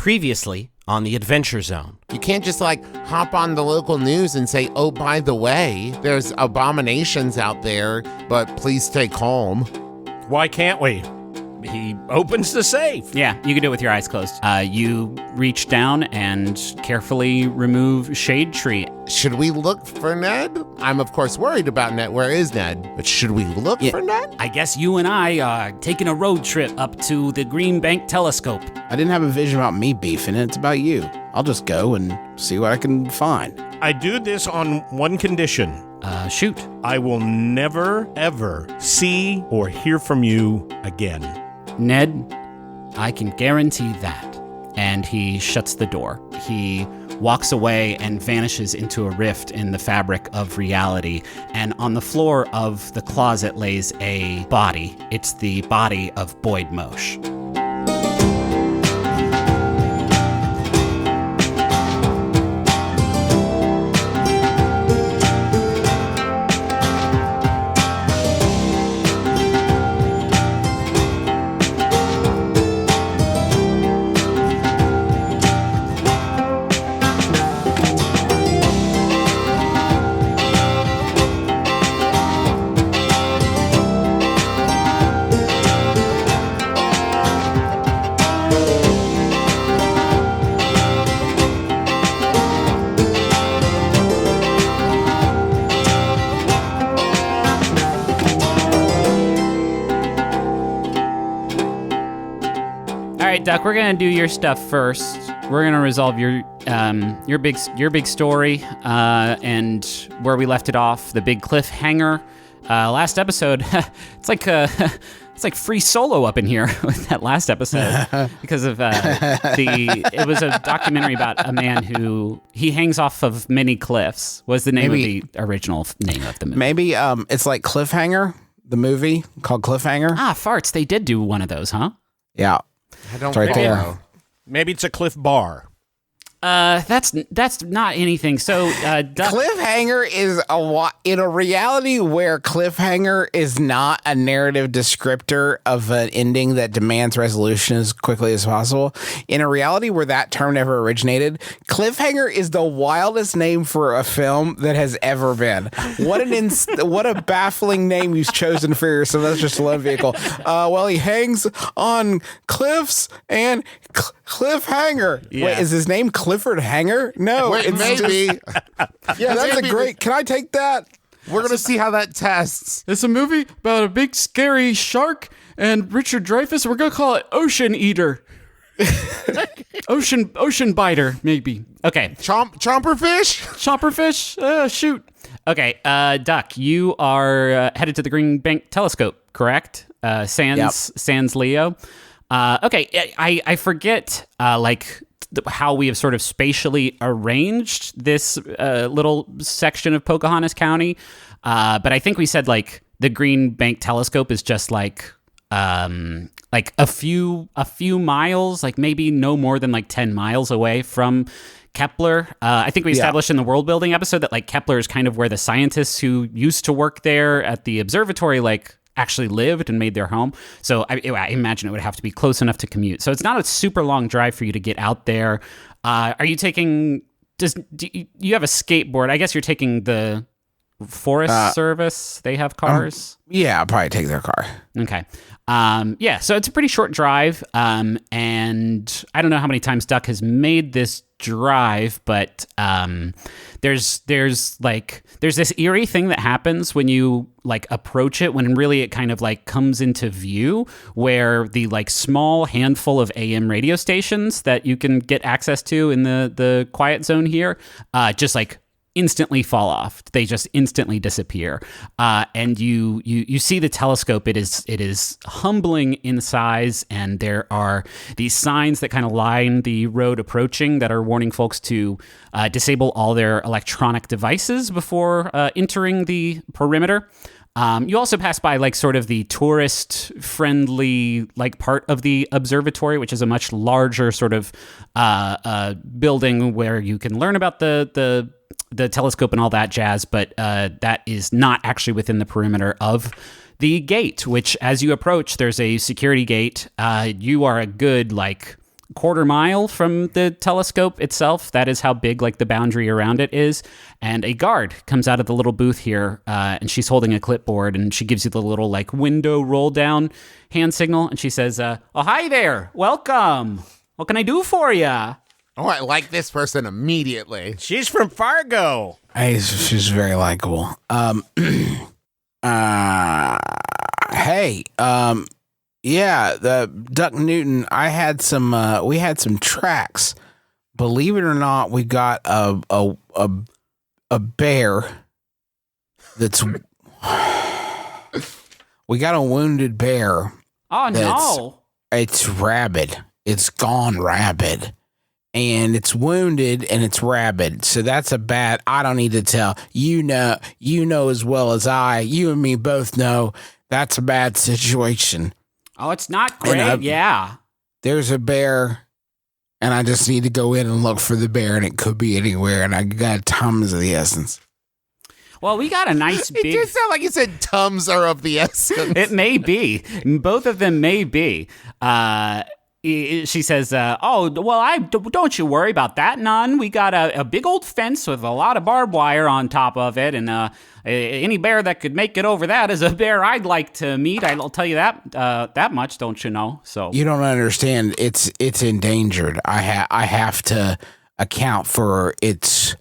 Previously on the Adventure Zone. You can't just hop on the local news and say, oh, by the way, there's abominations out there, but please stay calm. Why can't we? He opens the safe. Yeah, you can do it with your eyes closed. You reach down and carefully remove Shade Tree. Should we look for Ned? I'm, of course, worried about Ned. Where is Ned? But should we look for Ned? I guess you and I are taking a road trip up to the Green Bank Telescope. I didn't have a vision about me beefing. It's about you. I'll just go and see what I can find. I do this on one condition. Shoot. I will never, ever see or hear from you again. Ned, I can guarantee that. And he shuts the door. He walks away and vanishes into a rift in the fabric of reality. And on the floor of the closet lays a body. It's the body of Boyd Moshe. Duck, we're gonna do your stuff first. We're gonna resolve your big story and where we left it off. The big cliffhanger. Last episode, it's like free solo up in here with that last episode because of it was a documentary about a man who he hangs off of many cliffs. Was the name of the original name of the movie? Maybe it's like Cliffhanger, the movie called Cliffhanger. Ah, farts! They did do one of those, huh? Yeah. I don't it's right there. know. Maybe it's a Cliff Bar. That's not anything. So Cliffhanger is in a reality where cliffhanger is not a narrative descriptor of an ending that demands resolution as quickly as possible. In a reality where that term never originated, cliffhanger is the wildest name for a film that has ever been. What a baffling name you've chosen for your Sylvester Stallone vehicle. Well, he hangs on cliffs and cliffhanger. Yeah. Wait, is his name Clifford Hanger? No, wait, it's maybe. Yeah, that's maybe a great. Can I take that? We're going to see how that tests. It's a movie about a big scary shark and Richard Dreyfuss. We're going to call it Ocean Eater. Ocean Biter, maybe. Okay. Chomperfish? Chopperfish? Shoot. Okay, Duck, you are headed to the Green Bank Telescope, correct? Sans Leo. Okay, I forget, how we have sort of spatially arranged this little section of Pocahontas County, but I think we said, the Green Bank Telescope is just, a few miles, maybe no more than, 10 miles away from Kepler. I think we established in the world building episode that, Kepler is kind of where the scientists who used to work there at the observatory, actually lived and made their home. So I imagine it would have to be close enough to commute. So it's not a super long drive for you to get out there. Are you taking, do you have a skateboard? I guess you're taking the Forest Service. They have cars. Yeah, I'll probably take their car. Okay. So it's a pretty short drive. And I don't know how many times Duck has made this drive, but there's this eerie thing that happens when you approach it, when really it kind of comes into view, where the small handful of AM radio stations that you can get access to in the quiet zone here just instantly fall off. They just instantly disappear. And you see the telescope. It is humbling in size, and there are these signs that kind of line the road approaching that are warning folks to disable all their electronic devices before entering the perimeter. You also pass by sort of the tourist friendly part of the observatory, which is a much larger sort of building where you can learn about the telescope and all that jazz, but that is not actually within the perimeter of the gate, which as you approach, there's a security gate. You are a good quarter mile from the telescope itself. That is how big like the boundary around it is. And a guard comes out of the little booth here, and she's holding a clipboard, and she gives you the little like window roll down hand signal, and she says, "Oh, hi there, welcome. What can I do for you?" Oh, I like this person immediately. She's from Fargo. She's very likable. Hey, yeah, the Duck Newton. We had some tracks. Believe it or not, we got a bear. We got a wounded bear. Oh no! It's rabid. It's gone rabid. And it's wounded and it's rabid. So that's a bad, I don't need to tell. You know as well as you and me both know that's a bad situation. Oh, it's not great. Yeah. There's a bear and I just need to go in and look for the bear, and it could be anywhere. And I got Tums of the essence. Well, we got a nice big... It did sound like you said Tums are of the essence. It may be. Both of them may be. She says, "Oh, well, don't you worry about that, none. We got a big old fence with a lot of barbed wire on top of it, and any bear that could make it over that is a bear I'd like to meet. I'll tell you that much, don't you know?" So you don't understand. It's endangered. I have to account for its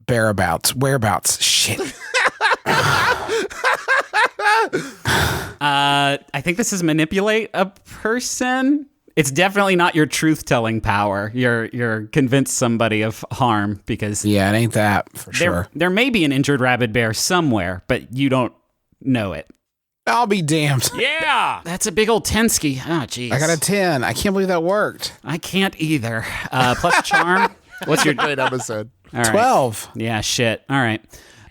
whereabouts. Shit. I think this is manipulate a person. It's definitely not your truth-telling power. You're convinced somebody of harm because yeah, it ain't that for sure. There may be an injured rabid bear somewhere, but you don't know it. I'll be damned. Yeah, that's a big old Tensky. Oh, jeez. I got a 10. I can't believe that worked. I can't either. Plus charm. What's your Great episode. All right. 12. Yeah, shit. All right.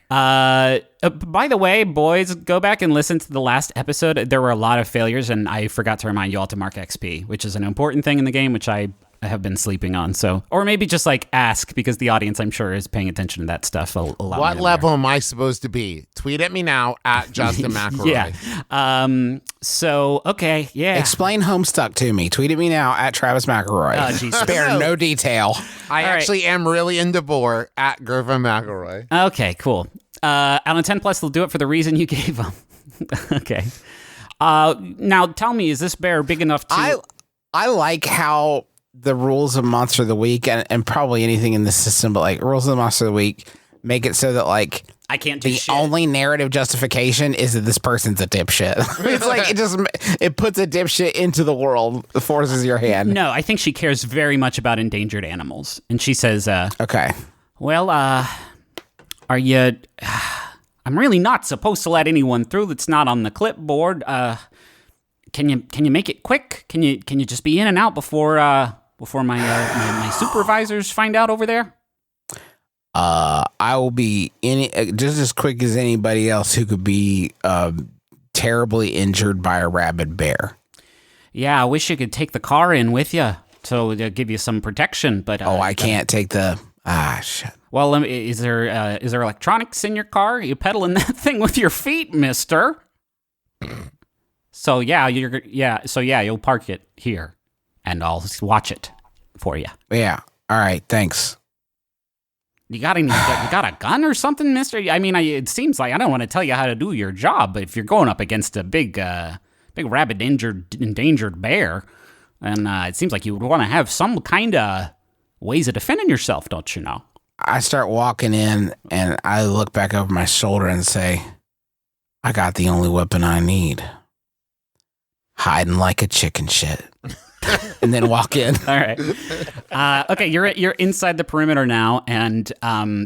By the way, boys, go back and listen to the last episode. There were a lot of failures, and I forgot to remind you all to mark XP, which is an important thing in the game, which I have been sleeping on. So, or maybe just like ask, because the audience, I'm sure, is paying attention to that stuff. What level am I supposed to be? Tweet at me now at Justin McElroy. Yeah. So, okay. Yeah. Explain Homestuck to me. Tweet at me now at Travis McElroy. Oh, Jesus. Spare no detail. I actually am really into Boar at Griffin McElroy. Okay, cool. Out of 10 plus, they'll do it for the reason you gave them. Okay. Now, tell me, is this bear big enough to... I like how the rules of Monster of the Week, and probably anything in the system, but like rules of the Monster of the Week make it so that like I can't do the shit. only narrative justification is that this person's a dipshit. It's like it puts a dipshit into the world, forces your hand. No, I think she cares very much about endangered animals. And she says, okay. Well, are you... I'm really not supposed to let anyone through that's not on the clipboard. Can you make it quick? Can you just be in and out before my supervisors find out over there? I will be just as quick as anybody else who could be terribly injured by a rabid bear. Yeah, I wish you could take the car in with you to give you some protection, but I can't take the shit. Well, is there electronics in your car? Are you pedaling that thing with your feet, mister? So you'll park it here, and I'll watch it for you. Yeah. All right. Thanks. You got a gun or something, mister? I mean, it seems like I don't want to tell you how to do your job, but if you're going up against a big rabid endangered bear, then it seems like you would want to have some kind of ways of defending yourself, don't you know? I start walking in, and I look back over my shoulder and say, I got the only weapon I need. Hiding like a chicken shit. And then walk in. All right. Okay, you're inside the perimeter now, and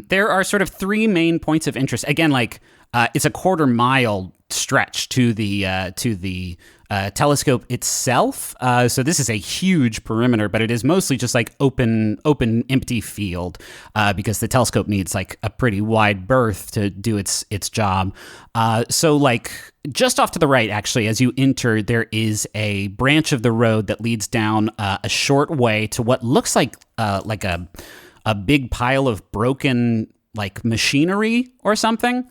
there are sort of three main points of interest. Again, like it's a quarter mile stretch to the telescope itself. So this is a huge perimeter, but it is mostly just like open, empty field because the telescope needs like a pretty wide berth to do its job. So like just off to the right, actually, as you enter, there is a branch of the road that leads down a short way to what looks like a big pile of broken like machinery or something.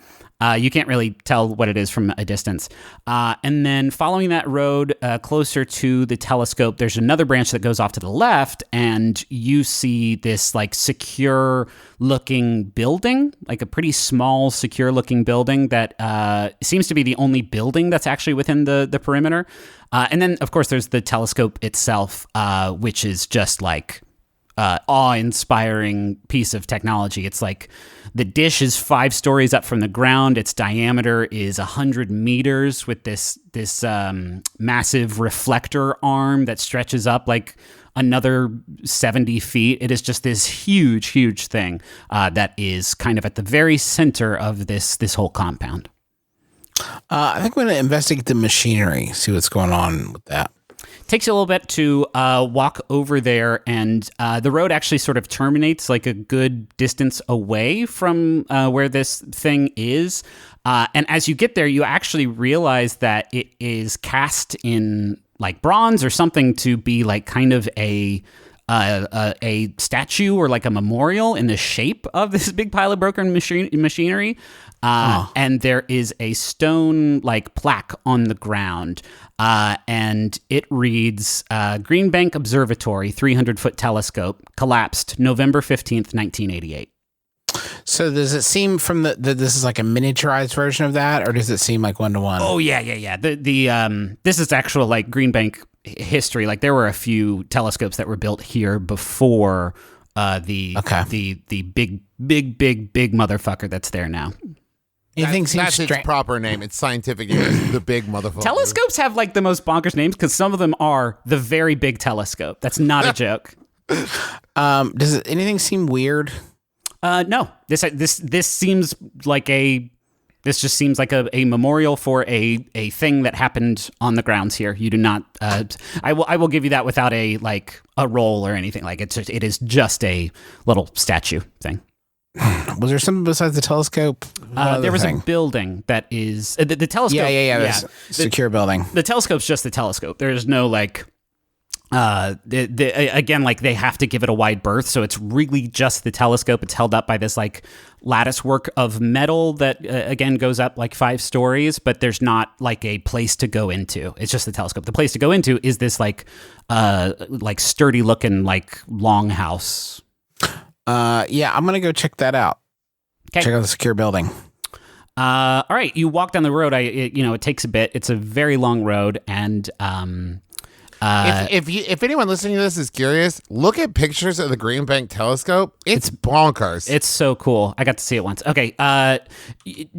You can't really tell what it is from a distance. And then following that road closer to the telescope, there's another branch that goes off to the left, and you see this like secure looking building, like a pretty small, secure looking building that seems to be the only building that's actually within the perimeter. And then, of course, there's the telescope itself, which is just like awe-inspiring piece of technology. It's like the dish is 5 stories up from the ground. Its diameter is 100 meters with this massive reflector arm that stretches up like another 70 feet. It is just this huge, huge thing that is kind of at the very center of this whole compound. I think we're going to investigate the machinery, see what's going on with that. Takes you a little bit to walk over there, and the road actually sort of terminates like a good distance away from where this thing is. And as you get there, you actually realize that it is cast in like bronze or something to be like kind of a statue or like a memorial in the shape of this big pile of broken machinery. And there is a stone like plaque on the ground. And it reads, Green Bank Observatory, 300-foot telescope, collapsed November 15th, 1988. So does it seem from that this is like a miniaturized version of that, or does it seem like one-to-one? Oh, yeah. This is actual like Green Bank history. Like there were a few telescopes that were built here before the big motherfucker that's there now. That's its proper name. It's scientific name. It's the big motherfucker. Telescopes have like the most bonkers names because some of them are the very big telescope. That's not a joke. Does anything seem weird? No. This seems like this just seems like a memorial for a thing that happened on the grounds here. You do not. I will give you that without a roll or anything. Like it is just a little statue thing. Was there something besides the telescope? There was a building that is the telescope. Yeah. Secure building. The telescope's just the telescope. There's no again, like they have to give it a wide berth, so it's really just the telescope. It's held up by this like lattice work of metal that again goes up like 5 stories, but there's not like a place to go into. It's just the telescope. The place to go into is this like sturdy looking like longhouse. Yeah, I'm gonna go check that out. Okay. Check out the secure building. All right, you walk down the road. It takes a bit. It's a very long road, and if anyone listening to this is curious, look at pictures of the Green Bank telescope. It's bonkers. It's so cool. I got to see it once. Okay,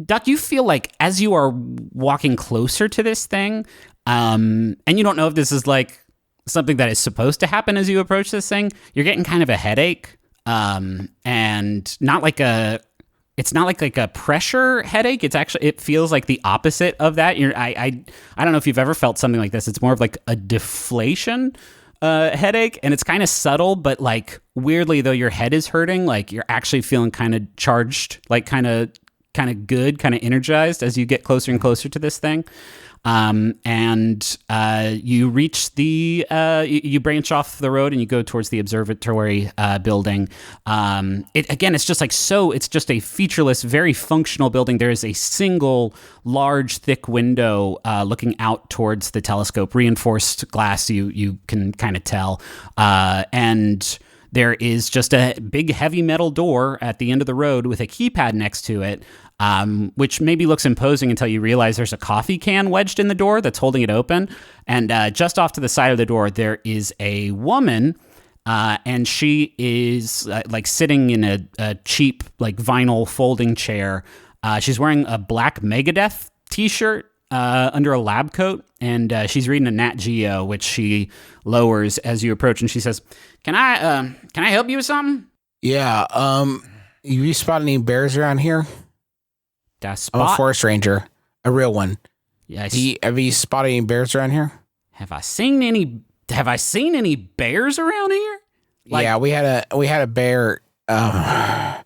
Duck, you feel like as you are walking closer to this thing, and you don't know if this is like something that is supposed to happen as you approach this thing, you're getting kind of a headache. And not like it's not like a pressure headache. It feels like the opposite of that. I don't know if you've ever felt something like this. It's more of like a deflation, headache, and it's kind of subtle, but like weirdly though your head is hurting, like you're actually feeling kind of charged, like kind of good, kind of energized as you get closer and closer to this thing. And you reach you branch off the road and you go towards the observatory building. It's just it's just a featureless, very functional building. There is a single large, thick window looking out towards the telescope, reinforced glass. You can kind of tell, and there is just a big, heavy metal door at the end of the road with a keypad next to it. Which maybe looks imposing until you realize there's a coffee can wedged in the door that's holding it open. And just off to the side of the door, there is a woman, and she is like sitting in a cheap like vinyl folding chair. She's wearing a black Megadeth t-shirt under a lab coat, and she's reading a Nat Geo, which she lowers as you approach, and she says, "Can I help you with something?" Yeah. You spot any bears around here? I'm a forest ranger, a real one. Yeah. Have you spotted any bears around here? Have I seen any bears around here? Yeah, we had a bear, a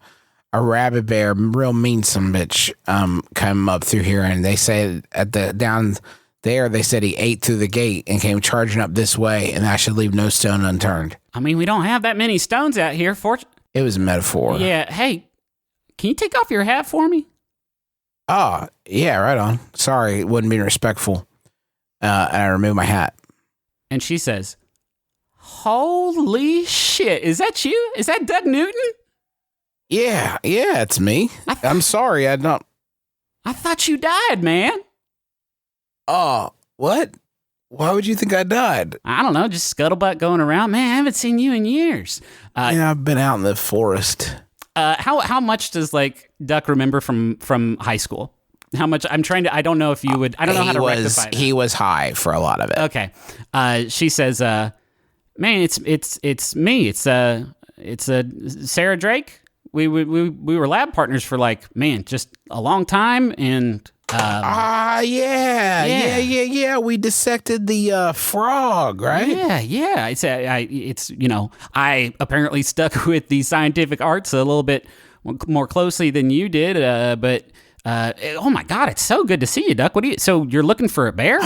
rabid bear, real mean some bitch, come up through here, and they said down there, they said he ate through the gate and came charging up this way, and I should leave no stone unturned. I mean, we don't have that many stones out here. It was a metaphor. Yeah. Hey, can you take off your hat for me? Oh, yeah, right on. Sorry, it wasn't being respectful. And I removed my hat. And she says, holy shit, is that you? Is that Doug Newton? Yeah, it's me. I'm sorry, I thought you died, man. Oh, what? Why would you think I died? I don't know, just scuttlebutt going around. Man, I haven't seen you in years. I've been out in the forest. How much does like Duck remember from high school? How much? I don't know if you would. I don't know how to rectify that. He was high for a lot of it. Okay. She says, "Man, it's me. It's Sarah Drake. We were lab partners for like, man, just a long time, and yeah. We dissected the frog, right? Yeah. I apparently stuck with the scientific arts a little bit more closely than you did, but oh my God, it's so good to see you, Duck. So you're looking for a bear?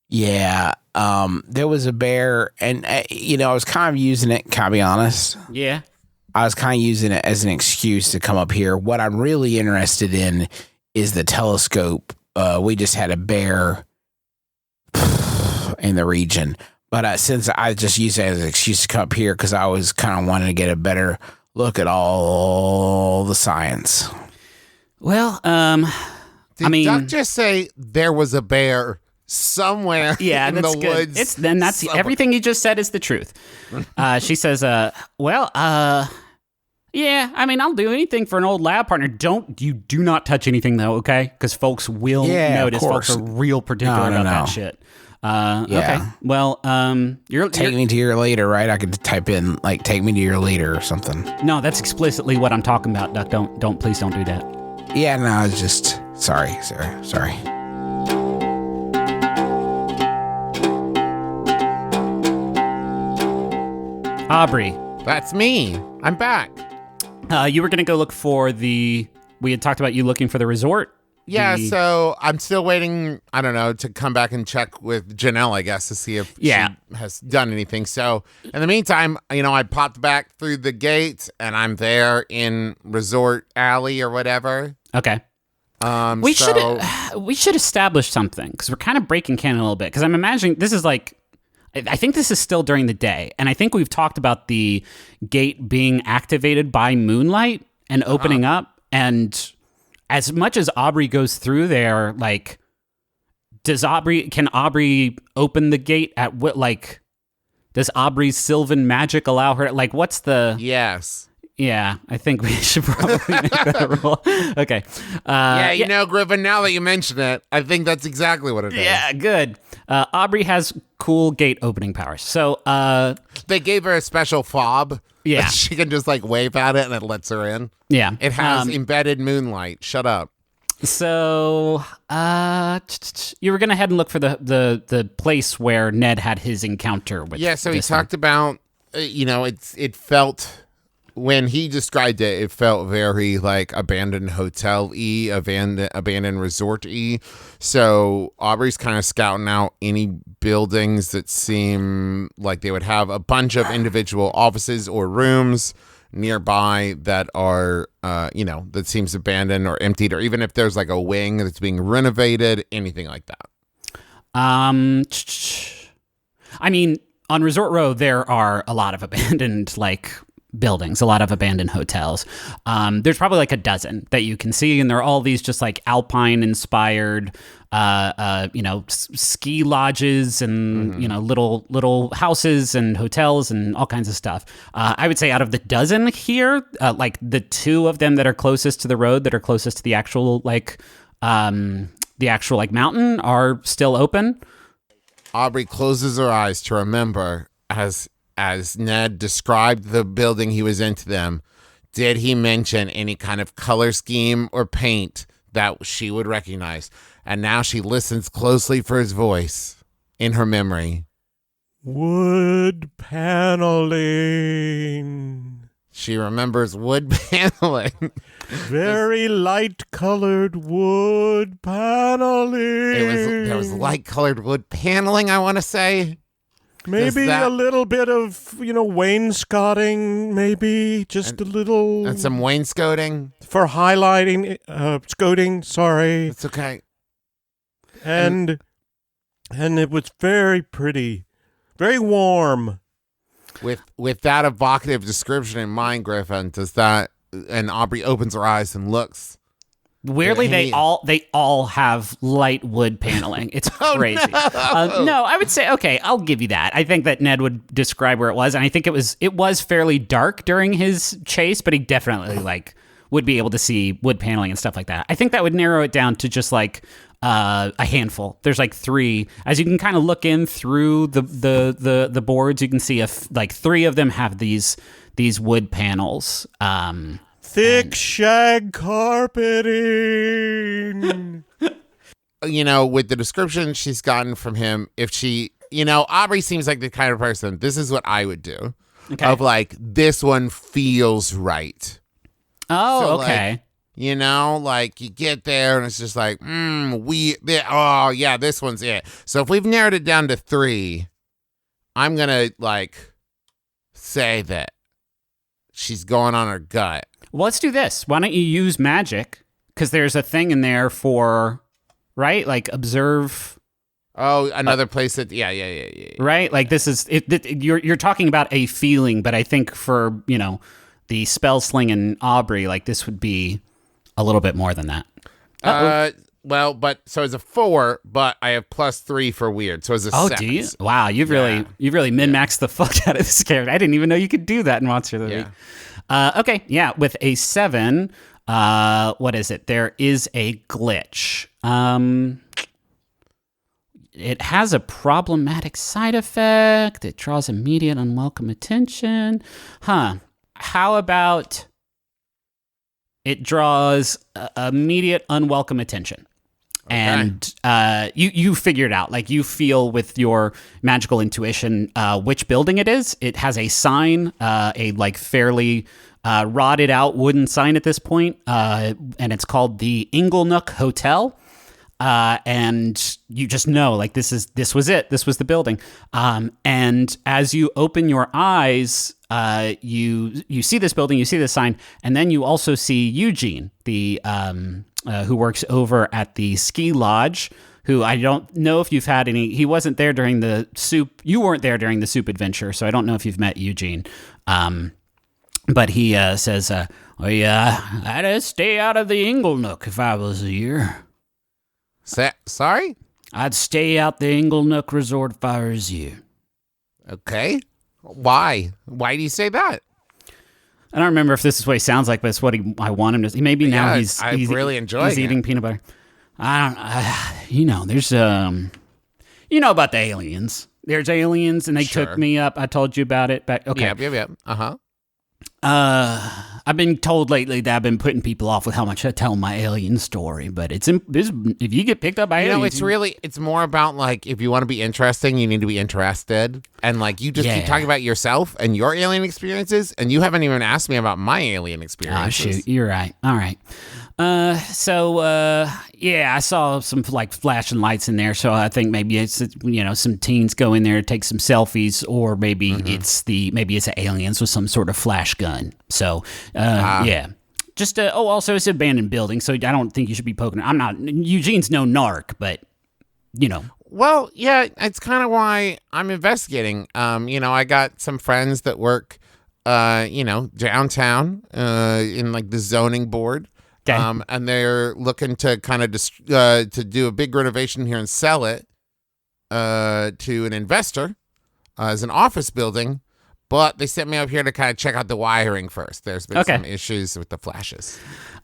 Yeah. There was a bear, and I was kind of using it. Can I be honest? Yeah. I was kind of using it as an excuse to come up here. What I'm really interested in is the telescope. We just had a bear in the region, but since I just used it as an excuse to come up here because I was kind of wanting to get a better look at all the science. Well, Did Duck just say there was a bear somewhere in the woods? Everything you just said is the truth. She says, yeah, I mean, I'll do anything for an old lab partner. Do not touch anything though, okay? Because folks will notice. Folks are real particular about that shit. Okay. Well, take me to your later, right? I could type in like "take me to your later" or something. No, that's explicitly what I'm talking about, Duck. Please don't do that. Yeah, no, it's just sorry, Sarah. Sorry. Aubrey. That's me. I'm back. You were going to go look for we had talked about you looking for the resort. Yeah, so I'm still waiting, I don't know, to come back and check with Janelle, I guess, to see if she has done anything. So in the meantime, I popped back through the gate and I'm there in Resort Alley or whatever. Okay. We should establish something because we're kind of breaking canon a little bit because I'm imagining this is like, I think this is still during the day. And I think we've talked about the gate being activated by moonlight and opening up. And as much as Aubrey goes through there, like, can Aubrey open the gate at what, like, does Aubrey's Sylvan magic allow her, like, what's the... Yes. Yeah, I think we should probably make that a rule. Okay. Griffin, now that you mention it, I think that's exactly what it is. Yeah, good. Aubrey has cool gate opening powers. So they gave her a special fob. Yeah. She can just like wave at it and it lets her in. Yeah. It has embedded moonlight. Shut up. So you were going to head and look for the place where Ned had his encounter with. Yeah, so he talked about, it felt... When he described it, it felt very like abandoned hotel-y, abandoned resort-y. So Aubrey's kind of scouting out any buildings that seem like they would have a bunch of individual offices or rooms nearby that are, that seems abandoned or emptied, or even if there's like a wing that's being renovated, anything like that. I mean, on Resort Row, there are a lot of abandoned, buildings, a lot of abandoned hotels. There's probably like a dozen that you can see, and they're all these just like Alpine inspired, ski lodges and little houses and hotels and all kinds of stuff. I would say out of the dozen here, like the two of them that are closest to the road, that are closest to the actual mountain, are still open. Aubrey closes her eyes to remember as Ned described the building he was in to them, did he mention any kind of color scheme or paint that she would recognize? And now she listens closely for his voice in her memory. Wood paneling. She remembers wood paneling. Very light-colored wood paneling. It was light-colored wood paneling, I want to say. Maybe that- a little bit of, wainscoting, maybe just a little. And some wainscoting. For highlighting, scoting, sorry. It's okay. And it was very pretty, very warm. With that evocative description in mind, Griffin, does that? And Aubrey opens her eyes and looks. Weirdly, Yeah, they all have light wood paneling. It's crazy. No, I would say okay. I'll give you that. I think that Ned would describe where it was, and I think it was fairly dark during his chase, but he definitely would be able to see wood paneling and stuff like that. I think that would narrow it down to just a handful. There's 3. As you can kind of look in through the boards, you can see 3 of them have these wood panels. Thick shag carpeting. With the description she's gotten from him, if she, Aubrey seems like the kind of person, this is what I would do. Okay. Of this one feels right. Oh, So, okay. you get there and it's just this one's it. So if we've narrowed it down to 3, I'm going to say that she's going on her gut. Well, let's do this. Why don't you use magic? Because there's a thing in there for, right? Observe. Oh, another place that, yeah. Right? This is, you're talking about a feeling, but I think for, the spell sling and Aubrey, this would be a little bit more than that. So it's a 4, but I have +3 for weird. So it's a 6. Do you? Wow, you've really min-maxed the fuck out of this character. I didn't even know you could do that in Monster of the Week. Okay, yeah, with a 7, what is it? There is a glitch. It has a problematic side effect. It draws immediate unwelcome attention. How about it draws immediate unwelcome attention? Okay. And you figure it out. You feel with your magical intuition which building it is. It has a sign, a fairly rotted out wooden sign at this point, and it's called the Inglenook Hotel. And you just know, this was it. This was the building. And as you open your eyes, you see this building, you see this sign, and then you also see Eugene, the who works over at the ski lodge, who I don't know if you've had any. He wasn't there during the soup. You weren't there during the soup adventure, so I don't know if you've met Eugene. But he says, I'd stay out of the Inglenook if I was you. Sorry? I'd stay out the Inglenook Resort if I was you. Okay. Why? Why do you say that? I don't remember if this is what he sounds like, but it's what I want him to. Maybe now he's really enjoying he's eating peanut butter. I don't. There's you know about the aliens. There's aliens, and they took me up. I told you about it back. Okay. Yep. I've been told lately that I've been putting people off with how much I tell my alien story, but if you get picked up by aliens, it's more about if you want to be interesting, you need to be interested, and you just keep talking about yourself and your alien experiences, and you haven't even asked me about my alien experiences. Oh shoot, you're right. All right. I saw some flashing lights in there, so I think maybe it's some teens go in there to take some selfies, or maybe it's the aliens with some sort of flash gun. So yeah, just also it's an abandoned building, so I don't think you should be poking. I'm not Eugene's no narc, but Well, yeah, it's kind of why I'm investigating. I got some friends that work, downtown in the zoning board. Okay. And they're looking to kind of to do a big renovation here and sell it to an investor as an office building. But they sent me up here to kind of check out the wiring first. There's been some issues with the flashes.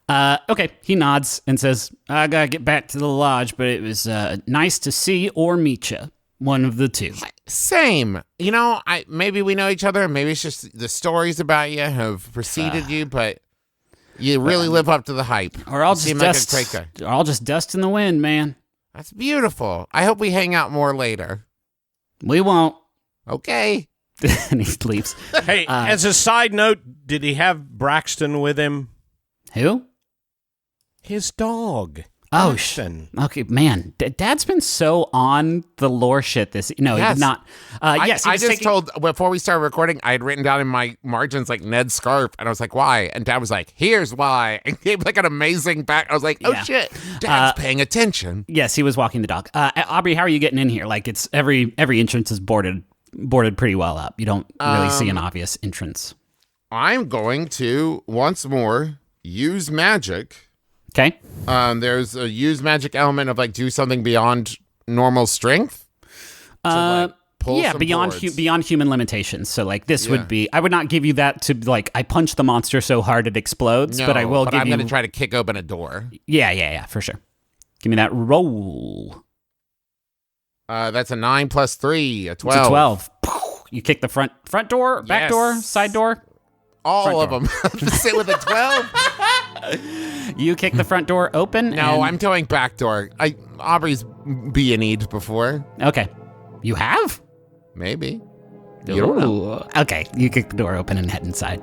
Okay. He nods and says, I got to get back to the lodge, but it was nice to see or meet you. One of the two. Same. Maybe we know each other. Maybe it's just the stories about you have preceded you, but you really live up to the hype. Or I'll just dust in the wind, man. That's beautiful. I hope we hang out more later. We won't. Okay. And he leaves. Hey, as a side note, did he have Braxton with him? Who? His dog. Oh, Jackson. okay, man. Dad's been so on the lore shit this. No, he Yes. did not. Yes, he I was just taking- told before we started recording, I had written down in my margins like Ned's scarf, and I was like, "Why?" And Dad was like, "Here's why." And gave like an amazing back. I was like, "Oh Yeah. shit, Dad's paying attention." Yes, he was walking the dog. Aubrey, how are you getting in here? Like, it's every entrance is boarded pretty well up. You don't really see an obvious entrance. I'm going to once more use magic. Okay. There's a use magic element of like do something beyond normal strength. Pull Yeah, some beyond boards. beyond human limitations. So like this would be. I would not give you that to like I punch the monster so hard it explodes, No, but I will give I'm you. going to try to kick open a door. Yeah, for sure. Give me that roll. That's a 9 plus 3, a 12. It's a 12. You kick the front door, back Yes. door, side door. All Front of them. Sit with a 12. You kick the front door open. No, and- I'm going back door. Aubrey's B&E'd before. Okay. You have? Maybe. You don't know. Ooh. Okay, you kick the door open and head inside.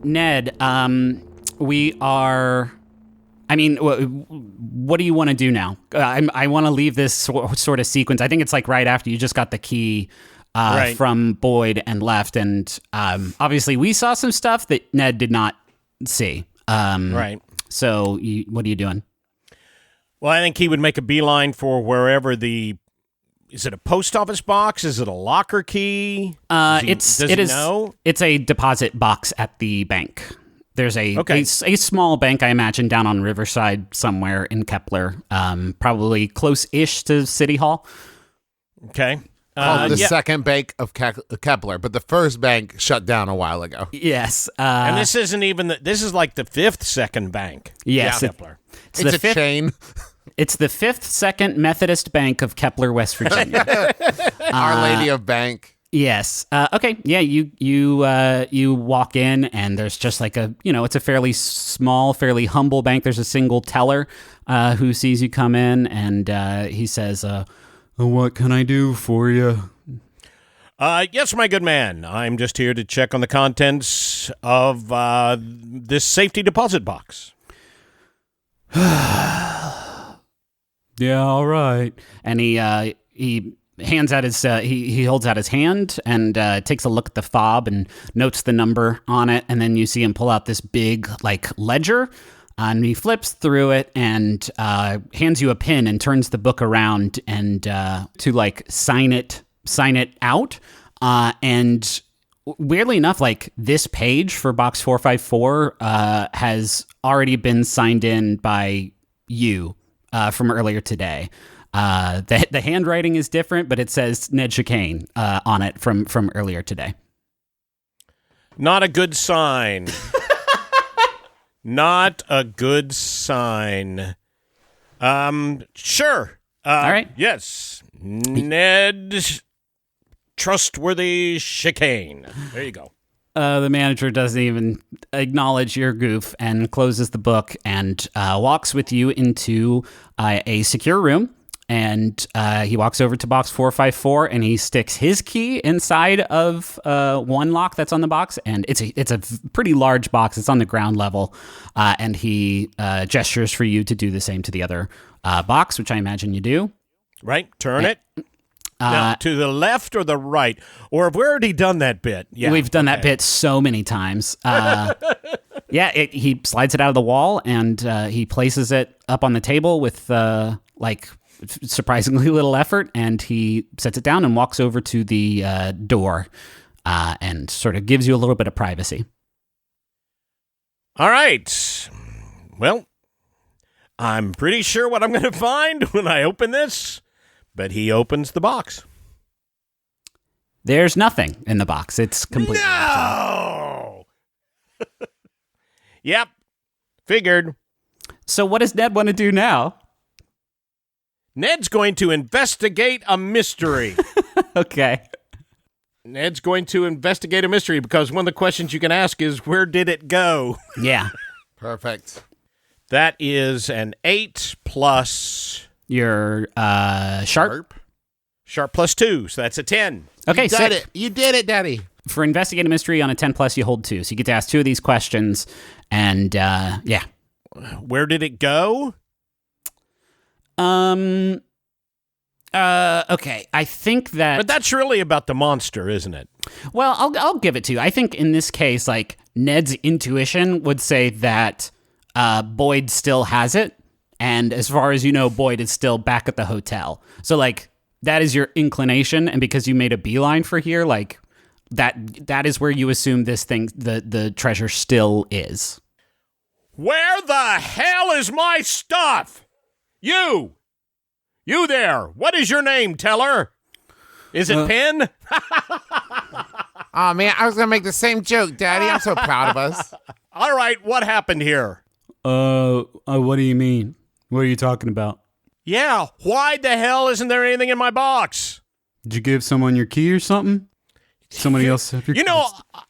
Ned, we are. I mean, what do you want to do now? I want to leave this sort of sequence. I think it's like right after you just got the key Right. from Boyd and left, and obviously we saw some stuff that Ned did not see. Right. So, what are you doing? Well, I think he would make a beeline for wherever the. Is it a post office box? Is it a locker key? Does he know? It's a deposit box at the bank. There's a Okay. a small bank, I imagine, down on Riverside somewhere in Kepler, probably close-ish to City Hall. Okay. Called the Yeah. second bank of Kepler, but the first bank shut down a while ago. Yes, And this isn't even this is like the fifth second bank. yes, Kepler. it's It's the a fifth. chain. It's the fifth second Methodist Bank of Kepler, West Virginia. Our Lady of Bank. Yes. Okay. Yeah. You walk in, and there's just like it's a fairly small, fairly humble bank. There's a single teller who sees you come in, and he says, "What can I do for you?" Yes, my good man. I'm just here to check on the contents of this safety deposit box. Yeah. All right. And he hands out his he holds out his hand and takes a look at the fob and notes the number on it, and then you see him pull out this big like ledger, and he flips through it and hands you a pen and turns the book around and to like sign it out, and weirdly enough, like this page for box 454 has already been signed in by you from earlier today. The handwriting is different, but it says Ned Chicane on it from earlier today. Not a good sign. Not a good sign. Sure. All right. Yes. Ned Trustworthy Chicane. There you go. The manager doesn't even acknowledge your goof and closes the book and walks with you into a secure room. And he walks over to box 454 and he sticks his key inside of one lock that's on the box. And it's a pretty large box. It's on the ground level. And he gestures for you to do the same to the other box, which I imagine you do. Right? Turn it. Now, to the left or the right? Or have we already done that bit? Yeah. We've done that bit so many times. He slides it out of the wall and he places it up on the table with surprisingly little effort, and he sets it down and walks over to the door and sort of gives you a little bit of privacy. All right. Well, I'm pretty sure what I'm going to find when I open this, but he opens the box. There's nothing in the box. It's completely No! Yep. Figured. So what does Ned want to do now? Ned's going to investigate a mystery. Okay. Ned's going to investigate a mystery because one of the questions you can ask is, where did it go? Yeah. Perfect. That is an 8 plus Your sharp. Sharp plus 2, so that's a 10. Okay, You did it. You did it, Daddy. For investigating a mystery on a 10 plus, you hold 2. So you get to ask 2 of these questions. And yeah. Where did it go? Okay. I think that. But that's really about the monster, isn't it? Well, I'll give it to you. I think in this case, like Ned's intuition would say that Boyd still has it, and as far as you know, Boyd is still back at the hotel. So like that is your inclination, and because you made a beeline for here, like that is where you assume this thing, the treasure still is. Where the hell is my stuff? You there. What is your name, teller? Is it Penn? Oh, man, I was going to make the same joke, Daddy. I'm so proud of us. All right, what happened here? What do you mean? What are you talking about? Yeah, why the hell isn't there anything in my box? Did you give someone your key or something? Somebody else have your You know,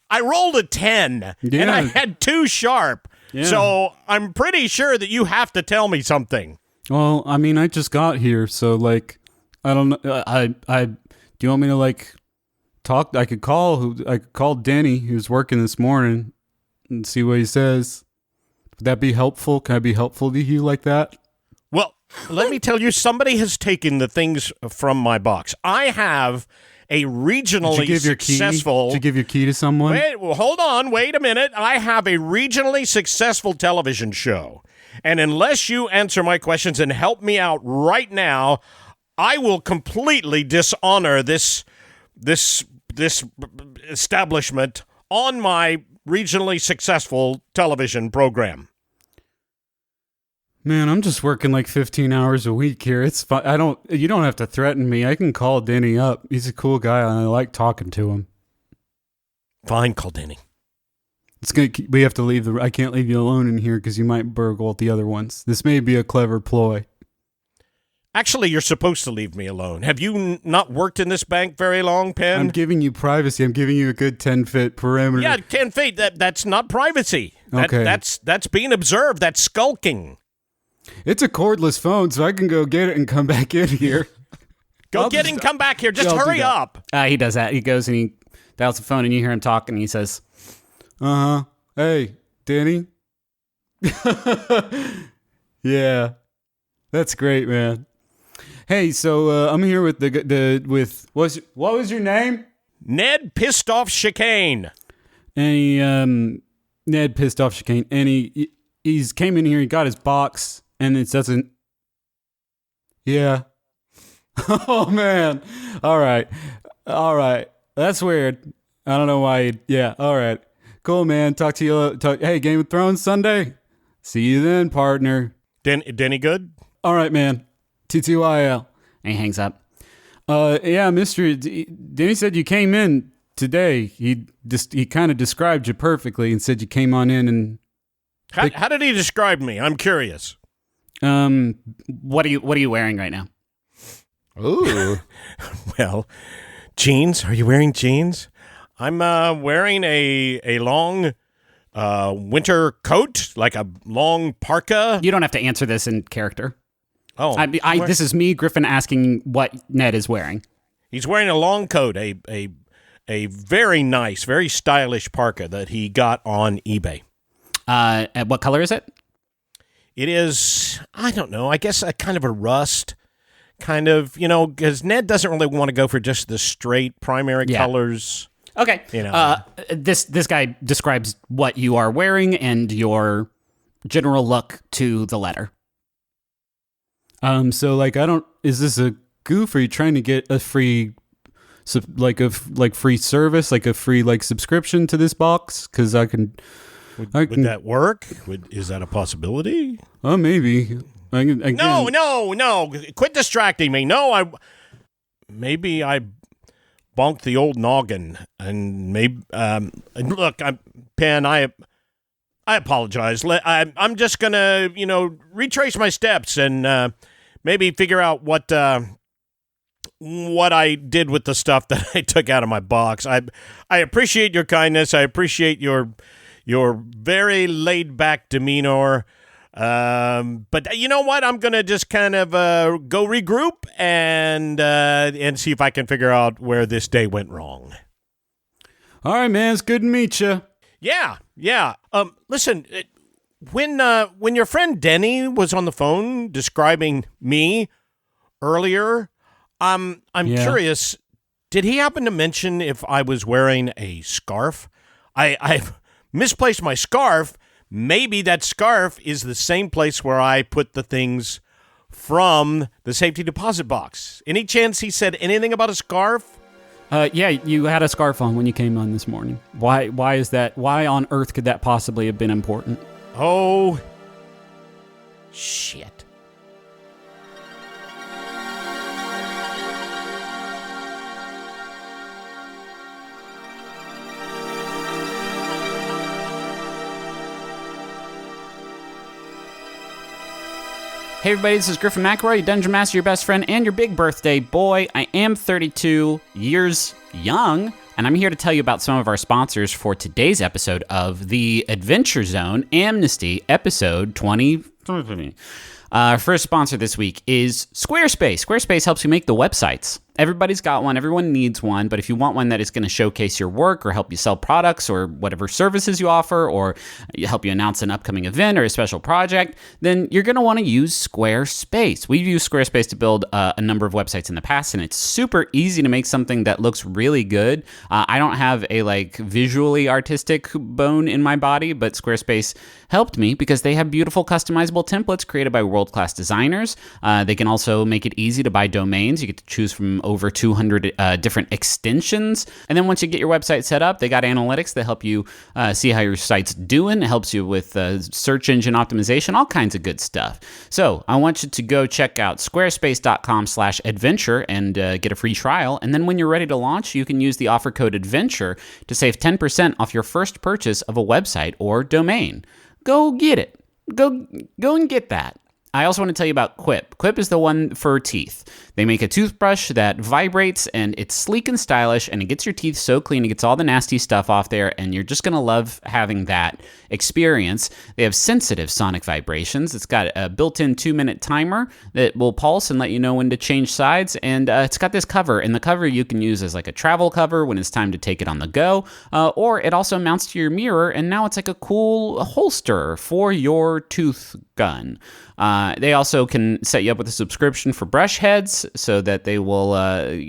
I rolled a 10, and Yeah. I had 2 sharp. Yeah. So I'm pretty sure that you have to tell me something. Well, I mean, I just got here, so like, I don't know. Do you want me to like talk? I could call Denny, who's working this morning, and see what he says. Would that be helpful? Can I be helpful to you like that? Well, let me tell you, somebody has taken the things from my box. I have a regionally Did you give your successful... key? Did you give your key to someone? Hold on, wait a minute. I have a regionally successful television show. And unless you answer my questions and help me out right now, I will completely dishonor this establishment on my regionally successful television program. Man, I'm just working like 15 hours a week here. It's fine. You don't have to threaten me. I can call Denny up. He's a cool guy, and I like talking to him. Fine, call Denny. We have to leave I can't leave you alone in here because you might burgle the other ones. This may be a clever ploy. Actually, you're supposed to leave me alone. Have you not worked in this bank very long, Penn? I'm giving you privacy. I'm giving you a good 10-foot perimeter. Yeah, 10 feet. That's not privacy. Okay. That's being observed. That's skulking. It's a cordless phone, so I can go get it and come back in here. Go get him, come back here. Just I'll do hurry that. up. He does that. He goes and he dials the phone, and you hear him talking. And he says, Hey, Denny. Yeah, that's great, man. Hey, so I'm here with what was your name? Ned Pissed Off Chicane. And Ned Pissed Off Chicane, and he's came in here. He got his box, and it doesn't. Yeah. Oh man. All right. That's weird. I don't know why. Yeah. All right. Cool, man. Talk to you. Hey, Game of Thrones Sunday. See you then, partner. Denny good? All right, man. TTYL. and he hangs up. Yeah, Mr. Denny said you came in today. He kind of described you perfectly and said you came on in and. How did he describe me? I'm curious. What are you wearing right now? Ooh. Well, jeans. Are you wearing jeans? I'm wearing a long winter coat, like a long parka. You don't have to answer this in character. Oh, This is me, Griffin, asking what Ned is wearing. He's wearing a long coat, a very nice, very stylish parka that he got on eBay. And what color is it? It is, I don't know, I guess a kind of a rust, kind of, because Ned doesn't really want to go for just the straight primary colors. Okay. This guy describes what you are wearing and your general look to the letter. So like is this a goof? Are you trying to get a free free service, like a free subscription to this box? Because would that work? Is that a possibility? Oh, maybe. No. Quit distracting me. No, maybe I bonked the old noggin, and maybe look, Penn, I apologize. I'm just gonna retrace my steps and maybe figure out what I did with the stuff that I took out of my box. I appreciate your kindness. I appreciate your very laid back demeanor. But you know what? I'm gonna just kind of go regroup and see if I can figure out where this day went wrong. All right, man. It's good to meet you. Yeah. Listen, when your friend Denny was on the phone describing me earlier, I'm curious. Did he happen to mention if I was wearing a scarf? I've misplaced my scarf. Maybe that scarf is the same place where I put the things from the safety deposit box. Any chance he said anything about a scarf? Yeah, you had a scarf on when you came on this morning. Why is that? Why on earth could that possibly have been important? Oh, shit. Hey everybody, this is Griffin McElroy, your Dungeon Master, your best friend, and your big birthday boy. I am 32 years young, and I'm here to tell you about some of our sponsors for today's episode of the Adventure Zone Amnesty, episode 20. Our first sponsor this week is Squarespace. Squarespace helps you make the websites. Everybody's got one. Everyone needs one. But if you want one that is going to showcase your work or help you sell products or whatever services you offer or help you announce an upcoming event or a special project, then you're going to want to use Squarespace. We've used Squarespace to build a number of websites in the past, and it's super easy to make something that looks really good. I don't have a visually artistic bone in my body, but Squarespace helped me because they have beautiful customizable templates created by world-class designers. They can also make it easy to buy domains. You get to choose from over 200 different extensions. And then once you get your website set up, they got analytics that help you see how your site's doing. It helps you with search engine optimization, all kinds of good stuff. So I want you to go check out squarespace.com/adventure and get a free trial. And then when you're ready to launch, you can use the offer code ADVENTURE to save 10% off your first purchase of a website or domain. Go get it. Go and get that. I also want to tell you about Quip. Quip is the one for teeth. They make a toothbrush that vibrates, and it's sleek and stylish, and it gets your teeth so clean. It gets all the nasty stuff off there, and you're just going to love having that experience. They have sensitive sonic vibrations. It's got a built-in 2-minute timer that will pulse and let you know when to change sides, and it's got this cover, and the cover you can use as like a travel cover when it's time to take it on the go, or it also mounts to your mirror, and now it's like a cool holster for your tooth gun. They also can set you up with a subscription for brush heads so that they will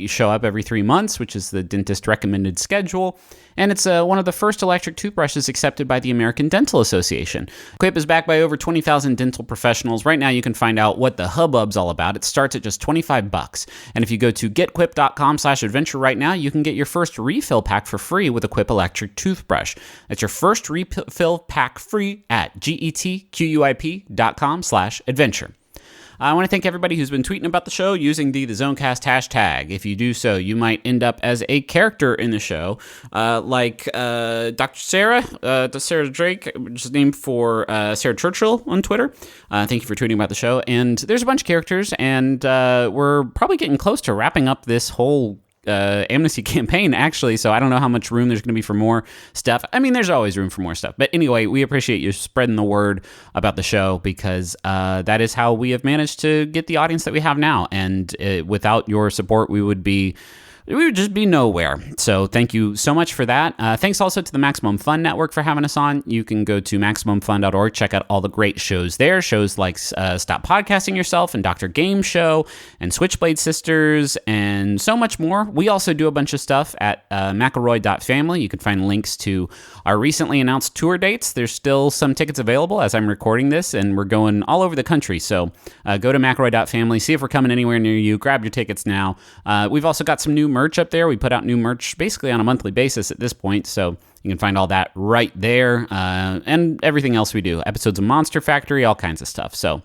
show up every 3 months, which is the dentist recommended schedule. And it's one of the first electric toothbrushes accepted by the American Dental Association. Quip is backed by over 20,000 dental professionals. Right now you can find out what the hubbub's all about. It starts at just $25. And if you go to getquip.com/adventure right now, you can get your first refill pack for free with a Quip electric toothbrush. That's your first refill pack free at getquip.com/adventure. I want to thank everybody who's been tweeting about the show using the Zonecast hashtag. If you do so, you might end up as a character in the show, like Dr. Sarah, Sarah Drake, which is named for Sarah Churchill on Twitter. Thank you for tweeting about the show. And there's a bunch of characters, and we're probably getting close to wrapping up this whole Amnesty campaign, actually, so I don't know how much room there's going to be for more stuff. I mean, there's always room for more stuff. But anyway, we appreciate you spreading the word about the show because that is how we have managed to get the audience that we have now. And without your support, we would just be nowhere. So thank you so much for that. Thanks also to the Maximum Fun Network for having us on. You can go to MaximumFun.org, check out all the great shows there. Shows like Stop Podcasting Yourself and Dr. Game Show and Switchblade Sisters and so much more. We also do a bunch of stuff at McElroy.family. You can find links to our recently announced tour dates. There's still some tickets available as I'm recording this, and we're going all over the country. So go to McElroy.family, see if we're coming anywhere near you. Grab your tickets now. We've also got some new merch up there. We put out new merch basically on a monthly basis at this point, so you can find all that right there, and everything else we do. Episodes of Monster Factory, all kinds of stuff. So,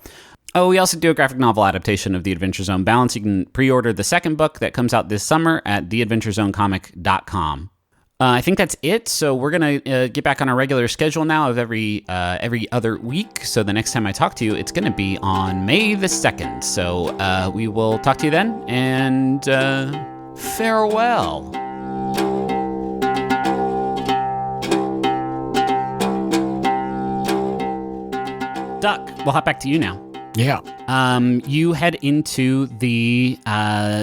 we also do a graphic novel adaptation of The Adventure Zone Balance. You can pre-order the second book that comes out this summer at theadventurezonecomic.com. I think that's it. So we're going to get back on our regular schedule now of every other week. So the next time I talk to you, it's going to be on May the 2nd. So we will talk to you then, and farewell. Duck, we'll hop back to you now. Yeah. You head into the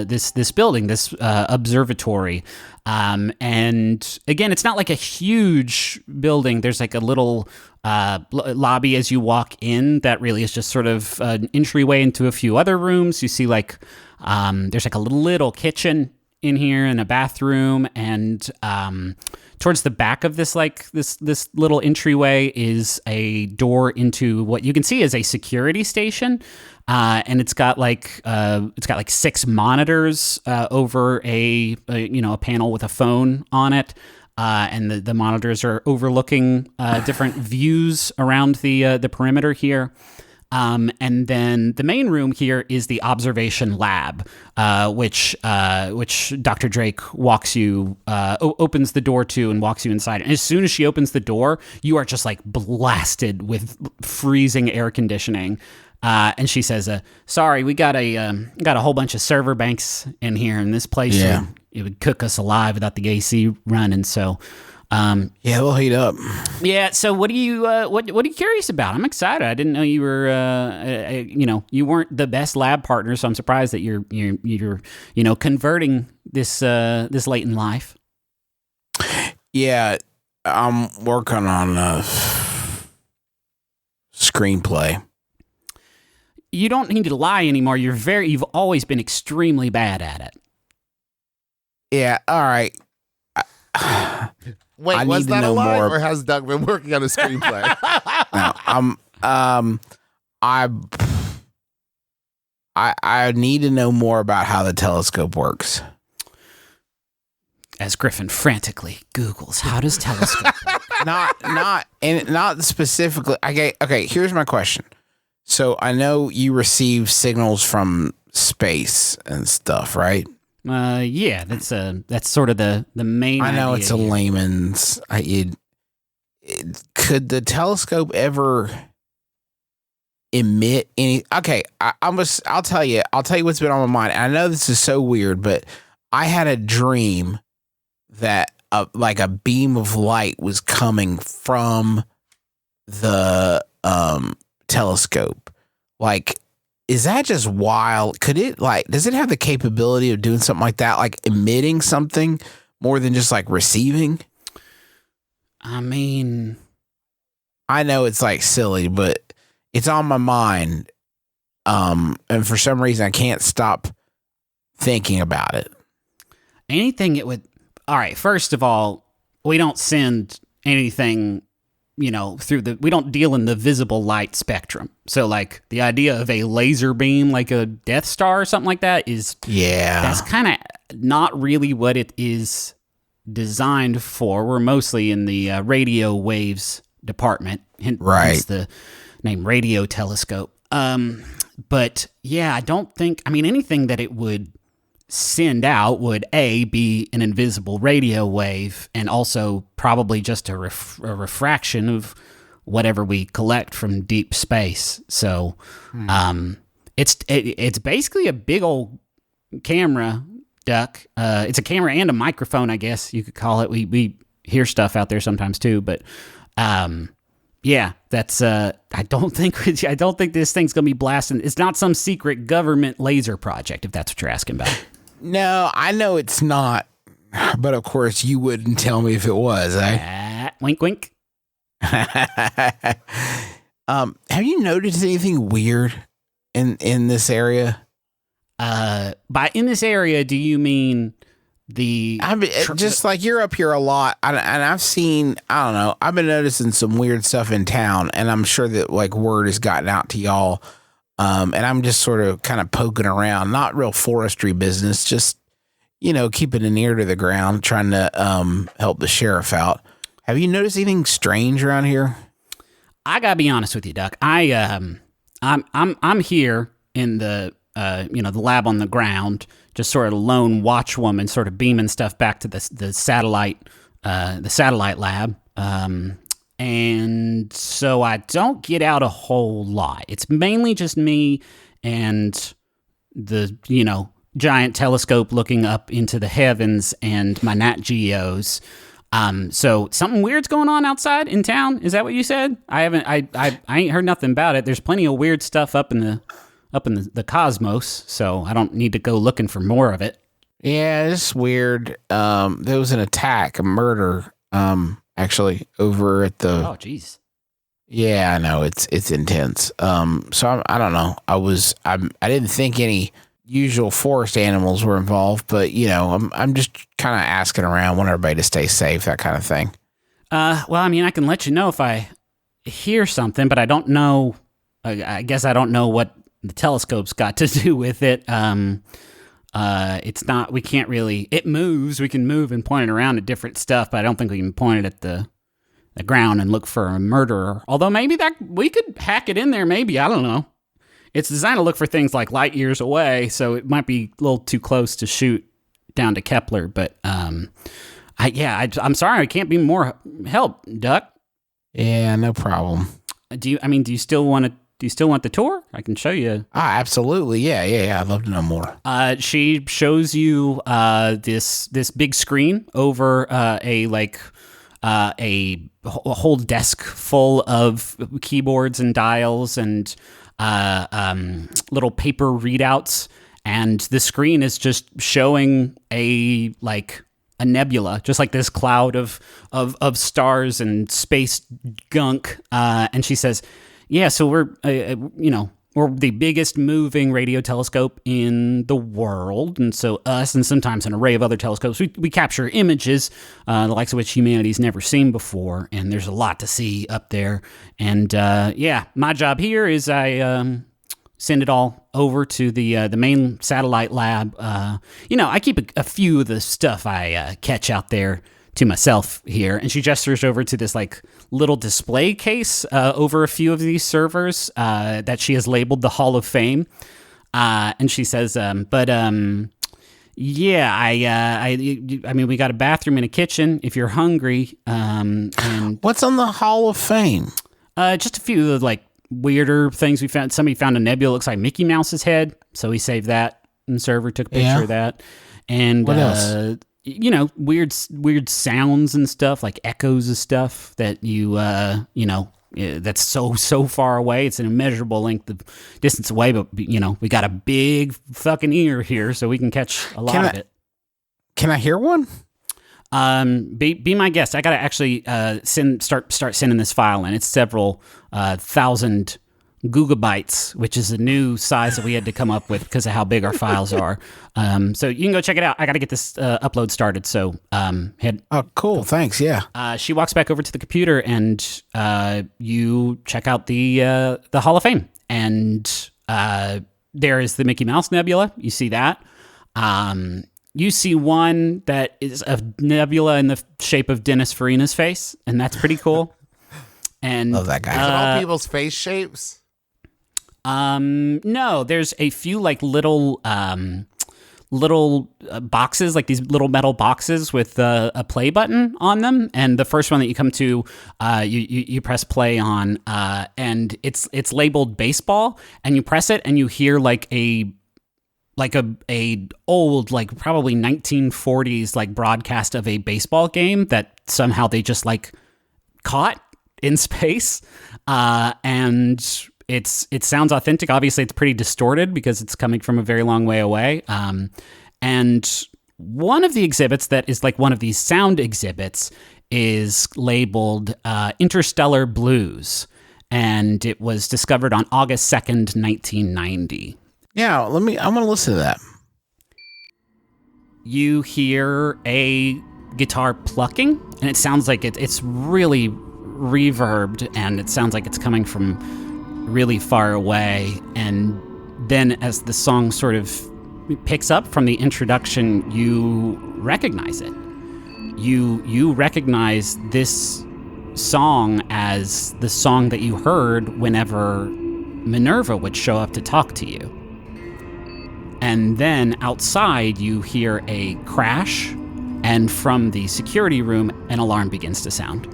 this building, this observatory, and again, it's not like a huge building. There's like a little lobby as you walk in that really is just sort of an entryway into a few other rooms. You see like there's like a little kitchen in here and a bathroom, and towards the back of this little entryway is a door into what you can see is a security station, and it's got like 6 monitors over a panel with a phone on it, and the monitors are overlooking different views around the perimeter here. And then the main room here is the observation lab, which Dr. Drake walks you, opens the door to and walks you inside. And as soon as she opens the door, you are just like blasted with freezing air conditioning. And she says, "Sorry, we got a whole bunch of server banks in here, and this place it would cook us alive without the AC running." So. Yeah, we'll heat up. Yeah. So, what are you what are you curious about? I'm excited. I didn't know you were you weren't the best lab partner, so I'm surprised that you're converting this late in life. Yeah, I'm working on a screenplay. You don't need to lie anymore. You've always been extremely bad at it. Yeah. All right. Wait, I was need to that a know lie, more. or has Doug been working on a screenplay? No, I need to know more about how the telescope works. As Griffin frantically Googles, how does telescope work? not specifically. Okay, here's my question. So I know you receive signals from space and stuff, right? Yeah, that's sort of the main. I know idea it's a here. layman's. Could the telescope ever emit any? Okay, I'll tell you what's been on my mind. I know this is so weird, but I had a dream that like a beam of light was coming from the telescope. Like, is that just wild? Could it does it have the capability of doing something like that, like emitting something more than just like receiving? I mean, I know it's like silly, but it's on my mind. And for some reason I can't stop thinking about it. anything it would. All right, first of all, we don't send anything, through we don't deal in the visible light spectrum. So, like, the idea of a laser beam, like a Death Star or something like that, that's kind of not really what it is designed for. We're mostly in the radio waves department, hence the name radio telescope. But yeah, I don't think, anything that it would send out would be an invisible radio wave, and also probably just a refraction of whatever we collect from deep space. So it's basically a big old camera, Duck. It's a camera and a microphone, I guess you could call it. We hear stuff out there sometimes too, but yeah, that's I don't think this thing's gonna be blasting. It's not some secret government laser project, if that's what you're asking about. No, I know it's not, but of course you wouldn't tell me if it was, eh? Wink, wink. Have you noticed anything weird in this area? By in this area, do you mean the? Just like you're up here a lot, and I've seen. I don't know. I've been noticing some weird stuff in town, and I'm sure that like word has gotten out to y'all. And I'm just sort of kind of poking around, not real forestry business, just, keeping an ear to the ground, trying to help the sheriff out. Have you noticed anything strange around here? I gotta be honest with you, Duck. I'm here in the the lab on the ground, just sort of lone watchwoman, sort of beaming stuff back to the satellite lab. And so I don't get out a whole lot. It's mainly just me and the, giant telescope looking up into the heavens and my Nat Geos. So something weird's going on outside in town. Is that what you said? I ain't heard nothing about it. There's plenty of weird stuff up in the cosmos, so I don't need to go looking for more of it. Yeah, it's weird. There was an attack, a murder, actually over at the. Oh, jeez. Yeah, I know it's intense. So I don't know. I didn't think any usual forest animals were involved, but I'm just kind of asking around, want everybody to stay safe, that kind of thing. Well, I mean, I can let you know if I hear something, but I don't know. I guess I don't know what the telescope's got to do with it. It's not. We can't really. It moves. We can move and point it around at different stuff, but I don't think we can point it at the ground and look for a murderer. Although maybe that we could hack it in there. Maybe, I don't know. It's designed to look for things like light years away, so it might be a little too close to shoot down to Kepler. But I'm sorry, I can't be more help, Duck. Yeah, no problem. Do you still want the tour? I can show you. Absolutely. Yeah. I'd love to know more. She shows you this big screen over a whole desk full of keyboards and dials and little paper readouts, and the screen is just showing a nebula, just like this cloud of stars and space gunk. And she says, "Yeah, so we're the biggest moving radio telescope in the world, and so us and sometimes an array of other telescopes, we capture images, the likes of which humanity's never seen before, and there's a lot to see up there. And my job here is I send it all over to the main satellite lab. I keep a few of the stuff I catch out there to myself here." And she gestures over to this little display case over a few of these servers that she has labeled the Hall of Fame. And she says, I mean, we got a bathroom and a kitchen if you're hungry. And What's on the Hall of Fame? just a few of weirder things we found. Somebody found a nebula looks like Mickey Mouse's head, so we saved that in the server, took a picture of that. And what else? Weird sounds and stuff, like echoes of stuff that that's so far away. It's an immeasurable length of distance away, but we got a big fucking ear here, so we can catch a lot of it. Can I hear one? Be my guest. I gotta actually start sending this file in. It's several thousand gigabytes, which is a new size that we had to come up with because of how big our files are. So you can go check it out. I got to get this upload started. So head. Oh, cool. Thanks. Yeah. She walks back over to the computer, and you check out the Hall of Fame, and there is the Mickey Mouse Nebula. You see that. You see one that is a nebula in the shape of Dennis Farina's face, and that's pretty cool. And love that guy. Is it all people's face shapes? No, there's a few little boxes, like these little metal boxes with a play button on them. And the first one that you come to, you press play on, and it's labeled baseball, and you press it and you hear a old, probably 1940s, broadcast of a baseball game that somehow they just caught in space. And it sounds authentic. Obviously, it's pretty distorted because it's coming from a very long way away. And one of the exhibits that is one of these sound exhibits is labeled Interstellar Blues, and it was discovered on August 2nd, 1990. Yeah, I'm going to listen to that. You hear a guitar plucking, and it sounds like it's really reverbed, and it sounds like it's coming from really far away. And then as the song sort of picks up from the introduction, you recognize it. You recognize this song as the song that you heard whenever Minerva would show up to talk to you. And then outside you hear a crash, and from the security room an alarm begins to sound.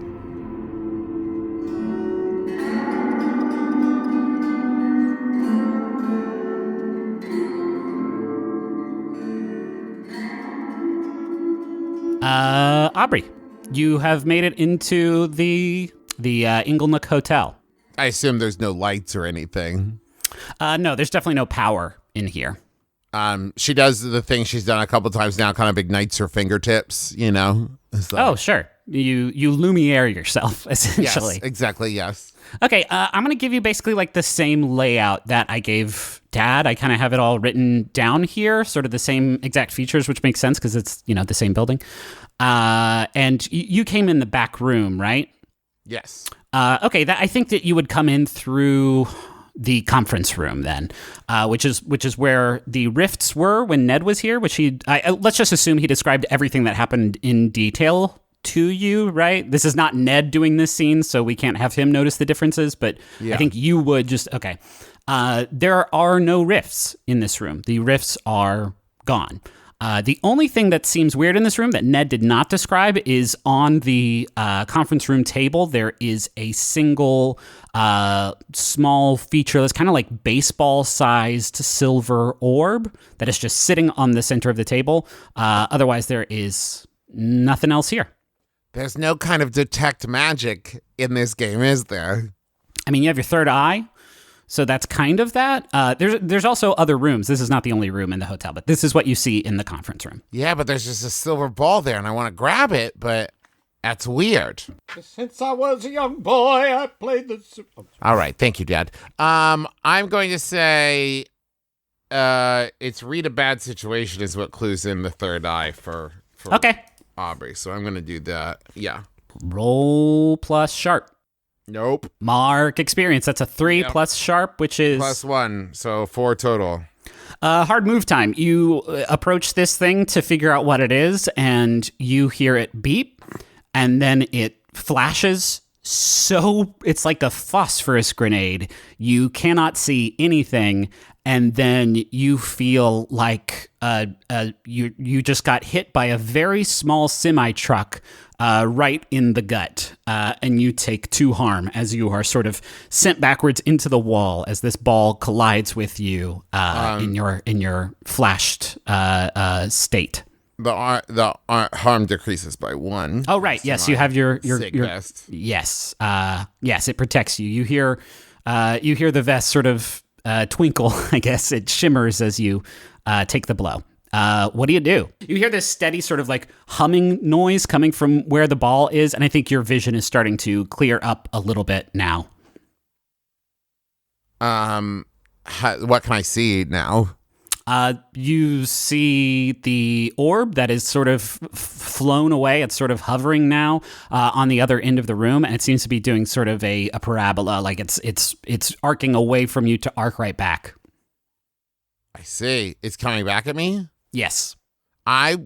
Aubrey, You have made it into the Inglenook Hotel. I assume there's no lights or anything. No, there's definitely no power in here. She does the thing she's done a couple times now, kind of ignites her fingertips, you know? It's like, Oh, sure. You Lumiere yourself, essentially. yes, exactly, yes. Okay, I'm going to give you basically like the same layout that I gave Dad. I kind of have it all written down here, sort of the same exact features, which makes sense because it's, the same building. And you came in the back room, right? Yes. Okay, I think that you would come in through the conference room then, which is where the rifts were when Ned was here, which let's just assume he described everything that happened in detail to you, right? This is not Ned doing this scene, so we can't have him notice the differences, but I think you would just, okay. There are no rifts in this room. The rifts are gone. The only thing that seems weird in this room that Ned did not describe is on the conference room table, there is a single small featureless, kind of like baseball-sized silver orb that is just sitting on the center of the table. Otherwise, there is nothing else here. There's no kind of detect magic in this game, is there? I mean, you have your third eye. So that's kind of that. There's also other rooms. This is not the only room in the hotel, but this is what you see in the conference room. Yeah, but there's just a silver ball there, and I want to grab it, but that's weird. Since I was a young boy, I played the... All right, thank you, Dad. I'm going to say it's read a bad situation is what clues in the third eye for Okay. Aubrey. So I'm going to do that. Yeah. Roll plus sharp. Nope. Mark experience. That's a 3 plus sharp, which is... +1, so 4 total. Hard move time. You approach this thing to figure out what it is, and you hear it beep, and then it flashes. So it's like a phosphorus grenade. You cannot see anything, and then you feel like you just got hit by a very small semi-truck right in the gut, and you take 2 harm as you are sort of sent backwards into the wall as this ball collides with you in your flashed state. The harm decreases by 1. Oh right, yes, you have your vest. Yes, yes, it protects you. You hear the vest sort of twinkle. I guess it shimmers as you take the blow. What do? You hear this steady sort of like humming noise coming from where the ball is, and I think your vision is starting to clear up a little bit now. What can I see now? You see the orb that is sort of flown away. It's sort of hovering now on the other end of the room, and it seems to be doing sort of a parabola, like it's arcing away from you to arc right back. I see. It's coming back at me? Yes. I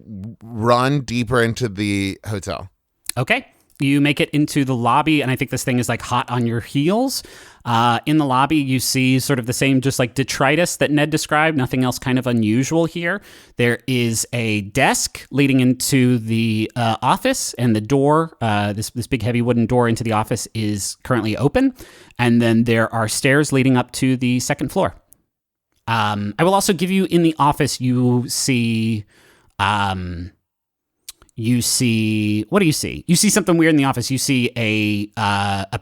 run deeper into the hotel. Okay. You make it into the lobby, and I think this thing is like hot on your heels. In the lobby, you see sort of the same just like detritus that Ned described. Nothing else kind of unusual here. There is a desk leading into the office, and the door, this big heavy wooden door into the office is currently open. And then there are stairs leading up to the second floor. I will also give you in the office, you see, what do you see? You see something weird in the office. You see a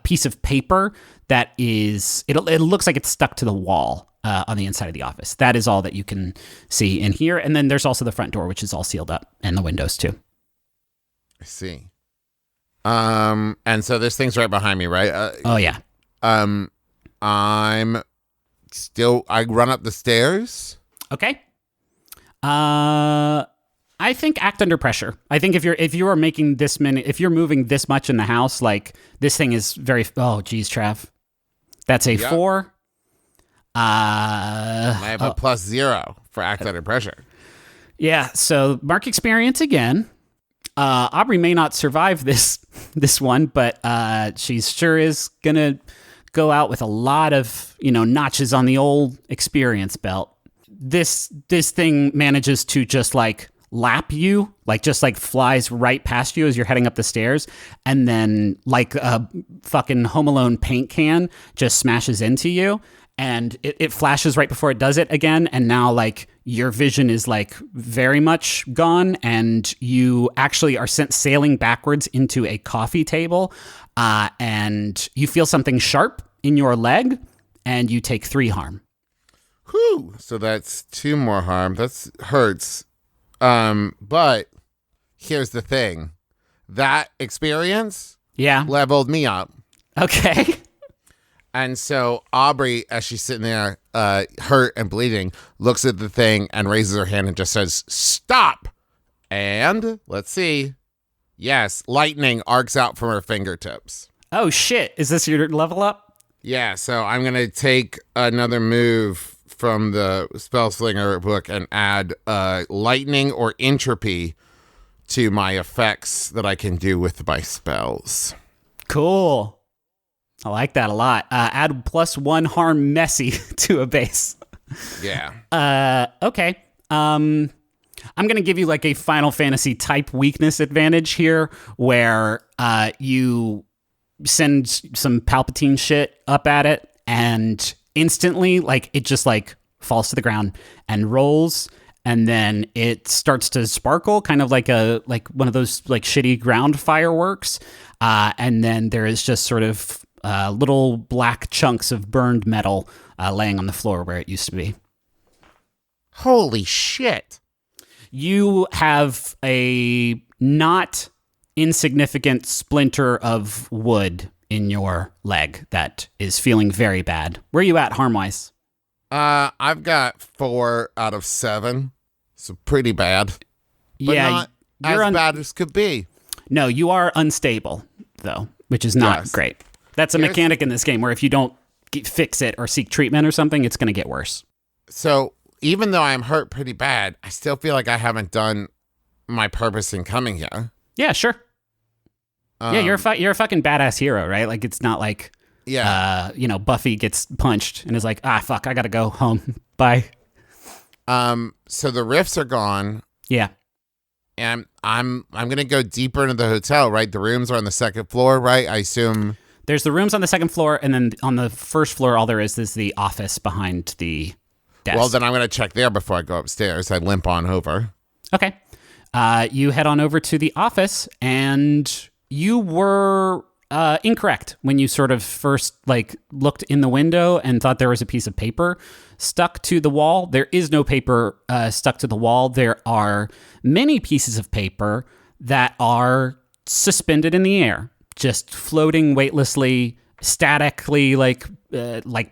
piece of paper that is, it looks like it's stuck to the wall on the inside of the office. That is all that you can see in here. And then there's also the front door, which is all sealed up, and the windows too. I see. And so this thing's right behind me, right? Oh yeah. I run up the stairs. Okay. I think act under pressure. I think if you're moving this much in the house, like this thing is very, oh geez, Trav. That's a 4. I have a +0 for act under pressure. Yeah, so mark experience again. Aubrey may not survive this one, but she sure is gonna go out with a lot of, notches on the old experience belt. This thing manages to just like lap you, like just like flies right past you as you're heading up the stairs, and then like a fucking Home Alone paint can just smashes into you, and it flashes right before it does it again, and now like your vision is like very much gone, and you actually are sent sailing backwards into a coffee table, and you feel something sharp in your leg, and you take 3 harm. Whew. So that's 2 more harm. That hurts. But here's the thing. That experience leveled me up. Okay. And so Aubrey, as she's sitting there, hurt and bleeding, looks at the thing and raises her hand and just says, "Stop!" And let's see. Yes, lightning arcs out from her fingertips. Oh, shit. Is this your level up? Yeah, so I'm going to take another move from the Spellslinger book and add lightning or entropy to my effects that I can do with my spells. Cool. I like that a lot. Add +1 harm messy to a base. Yeah. Okay. I'm going to give you like a Final Fantasy type weakness advantage here where you send some Palpatine shit up at it and instantly like it just like falls to the ground and rolls, and then it starts to sparkle kind of like one of those like shitty ground fireworks, and then there is just sort of little black chunks of burned metal laying on the floor where it used to be. Holy shit. You have a not insignificant splinter of wood in your leg that is feeling very bad. Where are you at harm-wise? I've got 4 out of 7. So pretty bad. But not as bad as could be. No, you are unstable, though, which is not great. That's a mechanic in this game where if you don't fix it or seek treatment or something, it's going to get worse. So even though I'm hurt pretty bad, I still feel like I haven't done my purpose in coming here. Yeah, sure. Yeah, you're a fucking badass hero, right? Like it's not like Buffy gets punched and is like, fuck, I gotta go home. Bye. So the rifts are gone. Yeah. And I'm gonna go deeper into the hotel, right? The rooms are on the 2nd floor, right? I assume there's the rooms on the 2nd floor, and then on the 1st floor, all there is the office behind the desk. Well, then I'm gonna check there before I go upstairs. I limp on over. Okay. You head on over to the office, and you were incorrect when you sort of first like looked in the window and thought there was a piece of paper stuck to the wall. There is no paper stuck to the wall. There are many pieces of paper that are suspended in the air, just floating weightlessly, statically, like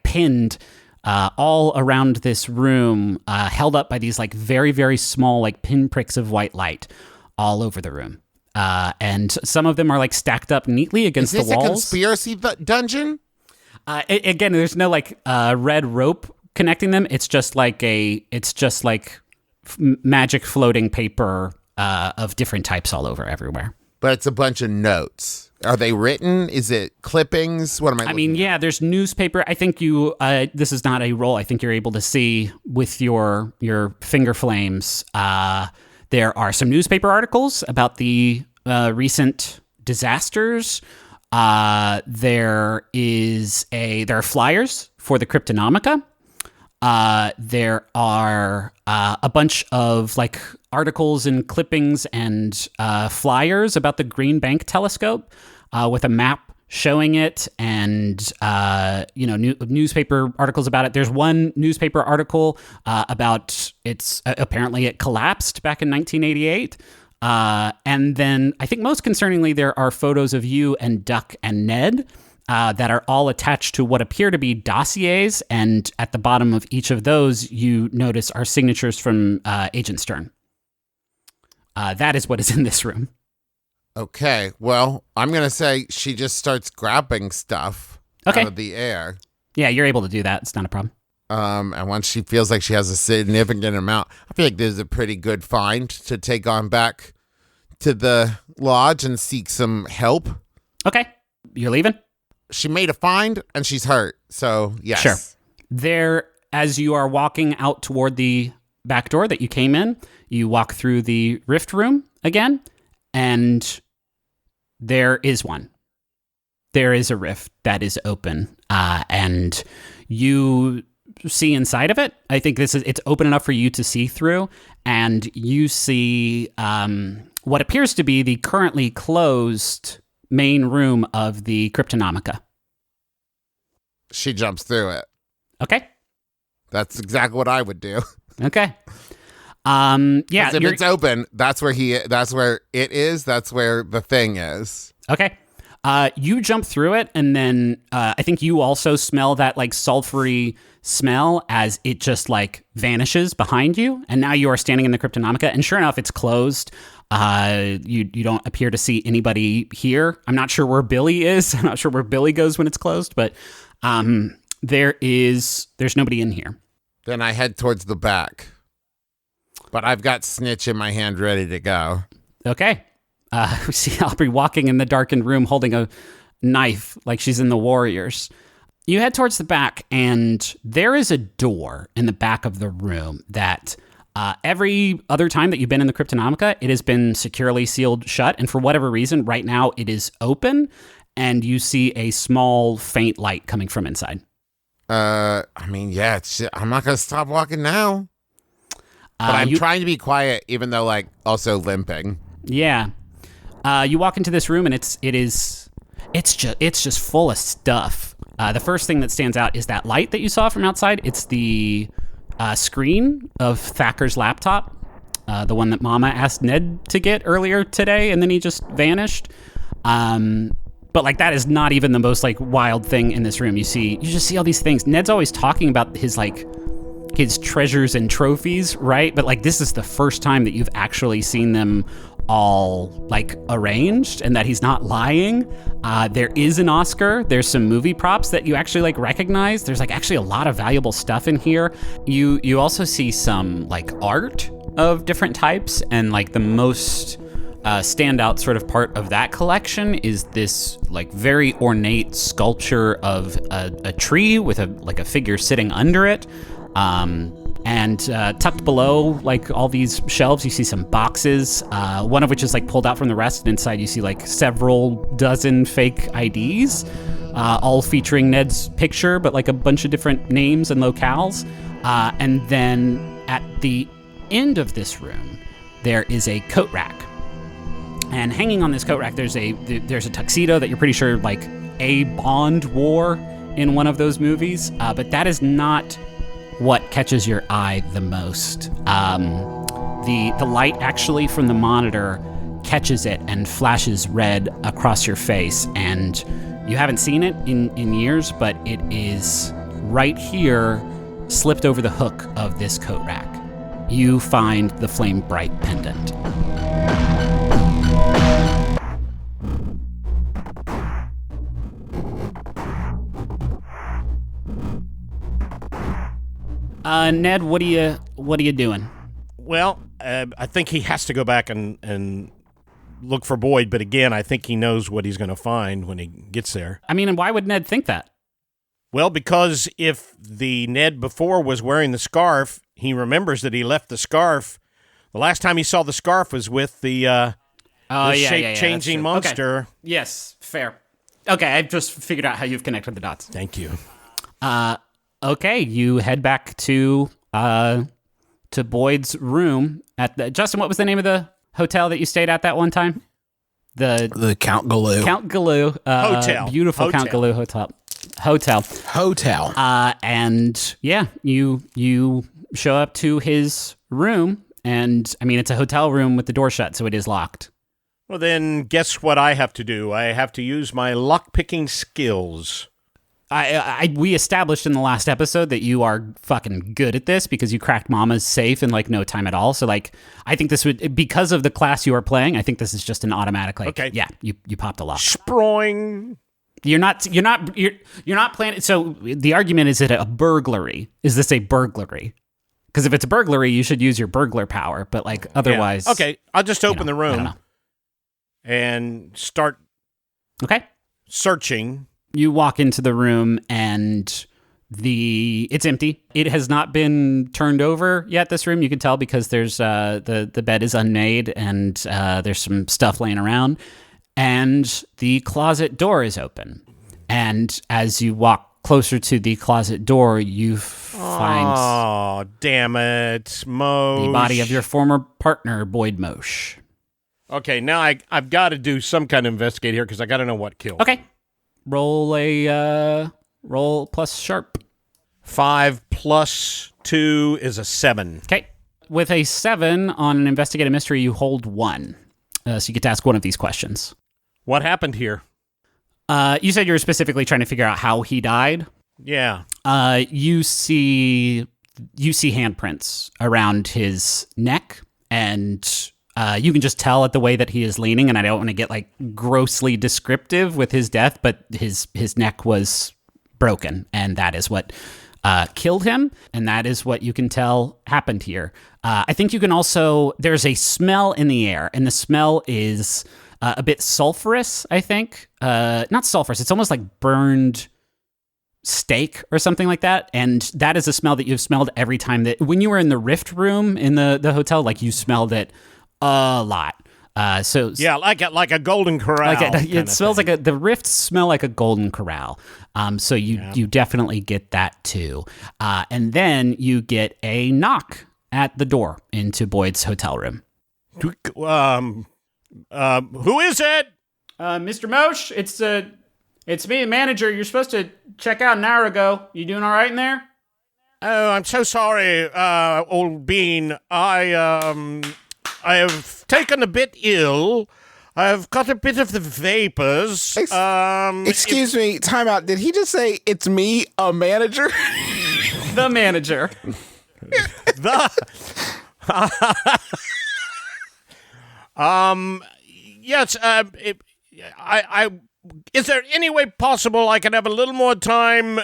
pinned all around this room, held up by these like very, very small like pinpricks of white light all over the room. And some of them are like stacked up neatly against the walls. Is this a conspiracy dungeon? Again, there's no like red rope connecting them. It's just like magic floating paper of different types all over everywhere. But it's a bunch of notes. Are they written? Is it clippings? What am I? I mean, yeah, there's newspaper. I think you. This is not a roll. I think you're able to see with your finger flames. There are some newspaper articles about the recent disasters. There are flyers for the Cryptonomica. There are a bunch of like articles and clippings and flyers about the Green Bank telescope with a map showing it, and newspaper articles about it. There's one newspaper article about apparently it collapsed back in 1988. And then I think most concerningly, there are photos of you and Duck and Ned that are all attached to what appear to be dossiers. And at the bottom of each of those, you notice are signatures from Agent Stern. That is what is in this room. Okay, well, I'm going to say she just starts grabbing stuff out of the air. Yeah, you're able to do that. It's not a problem. And once she feels like she has a significant amount, I feel like this is a pretty good find to take on back to the lodge and seek some help. Okay, you're leaving? She made a find and she's hurt, so yes. Sure. There, as you are walking out toward the back door that you came in, you walk through the rift room again, and there is one. There is a rift that is open, and you see inside of it. I think it's open enough for you to see through, and you see what appears to be the currently closed main room of the Cryptonomica. She jumps through it. Okay. That's exactly what I would do. Okay. Yeah. If it's open, that's where it is. That's where the thing is. Okay. You jump through it, and then I think you also smell that like sulfury smell as it just like vanishes behind you, and now you are standing in the Cryptonomica, and sure enough, it's closed. You don't appear to see anybody here. I'm not sure where Billy is. I'm not sure where Billy goes when it's closed, but there's nobody in here. Then I head towards the back, but I've got Snitch in my hand ready to go. Okay. We see Aubrey walking in the darkened room holding a knife like she's in the Warriors. You head towards the back, and there is a door in the back of the room that every other time that you've been in the Cryptonomica, it has been securely sealed shut. And for whatever reason, right now it is open, and you see a small, faint light coming from inside. I mean, yeah, I'm not going to stop walking now. But I'm trying to be quiet, even though, like, also limping. Yeah. You walk into this room, and it's just full of stuff. The first thing that stands out is that light that you saw from outside. It's the screen of Thacker's laptop, the one that Mama asked Ned to get earlier today, and then he just vanished. But like that is not even the most like wild thing in this room. You just see all these things. Ned's always talking about his treasures and trophies, right? But like this is the first time that you've actually seen them all like arranged, and that he's not lying. There is an Oscar. There's some movie props that you actually like recognize. There's like actually a lot of valuable stuff in here. You also see some like art of different types, and like the most standout sort of part of that collection is this like very ornate sculpture of a tree with a figure sitting under it. And tucked below like all these shelves, you see some boxes, one of which is like pulled out from the rest, and inside you see like several dozen fake IDs, all featuring Ned's picture, but like a bunch of different names and locales. And then at the end of this room, there is a coat rack. And hanging on this coat rack, there's a tuxedo that you're pretty sure like a Bond wore in one of those movies, but that is not what catches your eye the most. The light actually from the monitor catches it and flashes red across your face, and you haven't seen it in years, but it is right here, slipped over the hook of this coat rack. You find the flame bright pendant. Ned, what are you doing? Well, I think he has to go back and look for Boyd, but again, I think he knows what he's going to find when he gets there. I mean, and why would Ned think that? Well, because if the Ned before was wearing the scarf, he remembers that he left the scarf. The last time he saw the scarf was with the shape-changing monster. Okay. Yes, fair. Okay, I've just figured out how you've connected the dots. Thank you. Okay, you head back to Boyd's room at the... Justin, what was the name of the hotel that you stayed at that one time? The Count Galoo. Count Galoo. Hotel. Beautiful Hotel. Count Galoo hotel. And yeah, you show up to his room, and I mean, it's a hotel room with the door shut, so it is locked. Well, then guess what I have to do? I have to use my lock-picking skills. We established in the last episode that you are fucking good at this because you cracked Mama's safe in like no time at all. So like, I think this would, because of the class you are playing, I think this is just an automatic like, okay. Yeah, you popped a lock. Sproing. You're not planning. So the argument is, a burglary? Is this a burglary? Because if it's a burglary, you should use your burglar power. But like otherwise, yeah. Okay, I'll just open the I room don't know. and start. Okay. Searching. You walk into the room and it's empty. It has not been turned over yet, this room. You can tell because there's the bed is unmade and there's some stuff laying around. And the closet door is open. And as you walk closer to the closet door, you finds Oh, damn it, Mo. the body of your former partner, Boyd Mosh. Okay, now I've got to do some kind of investigate here because I got to know what killed. Okay. Roll plus sharp. 5 plus 2 is a 7. Okay. With a 7 on an investigative mystery, you hold 1. So you get to ask one of these questions. What happened here? You said you were specifically trying to figure out how he died. Yeah. You see handprints around his neck, and you can just tell at the way that he is leaning. And I don't want to get like grossly descriptive with his death, but his neck was broken, and that is what killed him, and that is what you can tell happened here. I think you can also, there's a smell in the air, and the smell is a bit sulfurous, I think. Not sulfurous, it's almost like burned steak or something like that, and that is a smell that you've smelled every time that, when you were in the Rift room in the hotel, like you smelled it a lot. Yeah, like a golden corral. It smells like the rifts smell like a golden corral. So you definitely get that too. And then you get a knock at the door into Boyd's hotel room. Who is it? Mr. Mosh, it's me, the manager. You're supposed to check out an hour ago. You doing all right in there? Oh, I'm so sorry, old bean. I have taken a bit ill. I've got a bit of the vapors. Excuse me, time out. Did he just say, it's me, a manager? The manager. Yes, is there any way possible I can have a little more time?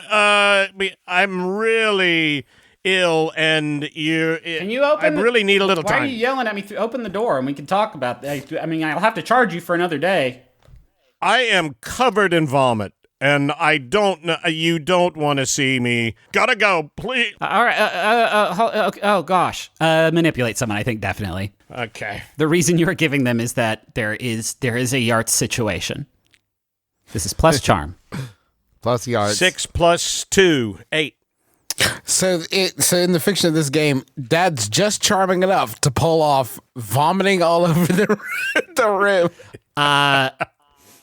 I'm really ill, and Can you open? I really need a little Why time. are you yelling at me? Open the door, and we can talk about that. I mean, I'll have to charge you for another day. I am covered in vomit, and I don't know. You don't want to see me. Gotta go, please. All right. Oh gosh. Manipulate someone. I think definitely. Okay. The reason you are giving them is that there is a Yarts situation. This is plus charm. Plus yards. 6 plus 2, 8. So in the fiction of this game, Dad's just charming enough to pull off vomiting all over the room.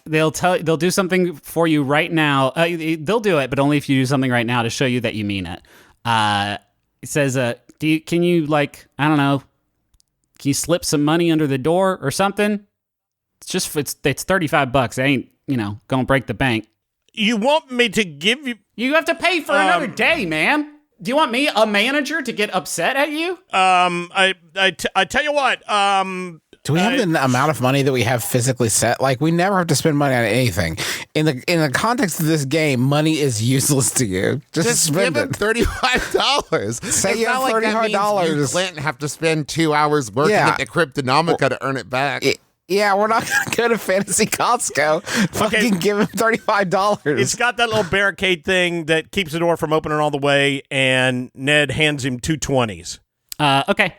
They'll do something for you right now. They'll do it, but only if you do something right now to show you that you mean it. It says, can you like, I don't know, can you slip some money under the door or something? It's $35. It ain't, gonna break the bank. You want me to give you? You have to pay for another day, man. Do you want me, a manager, to get upset at you? I tell you what. Do we have the amount of money that we have physically set? Like, we never have to spend money on anything. In the context of this game, money is useless to you. Just spend give him it. $35. Say you have $35. You Clint have to spend 2 hours working at the Cryptonomica to earn it back. Yeah, we're not going to go to Fantasy Costco. Fucking give him $35. It's got that little barricade thing that keeps the door from opening all the way, and Ned hands him 2 20s. Okay.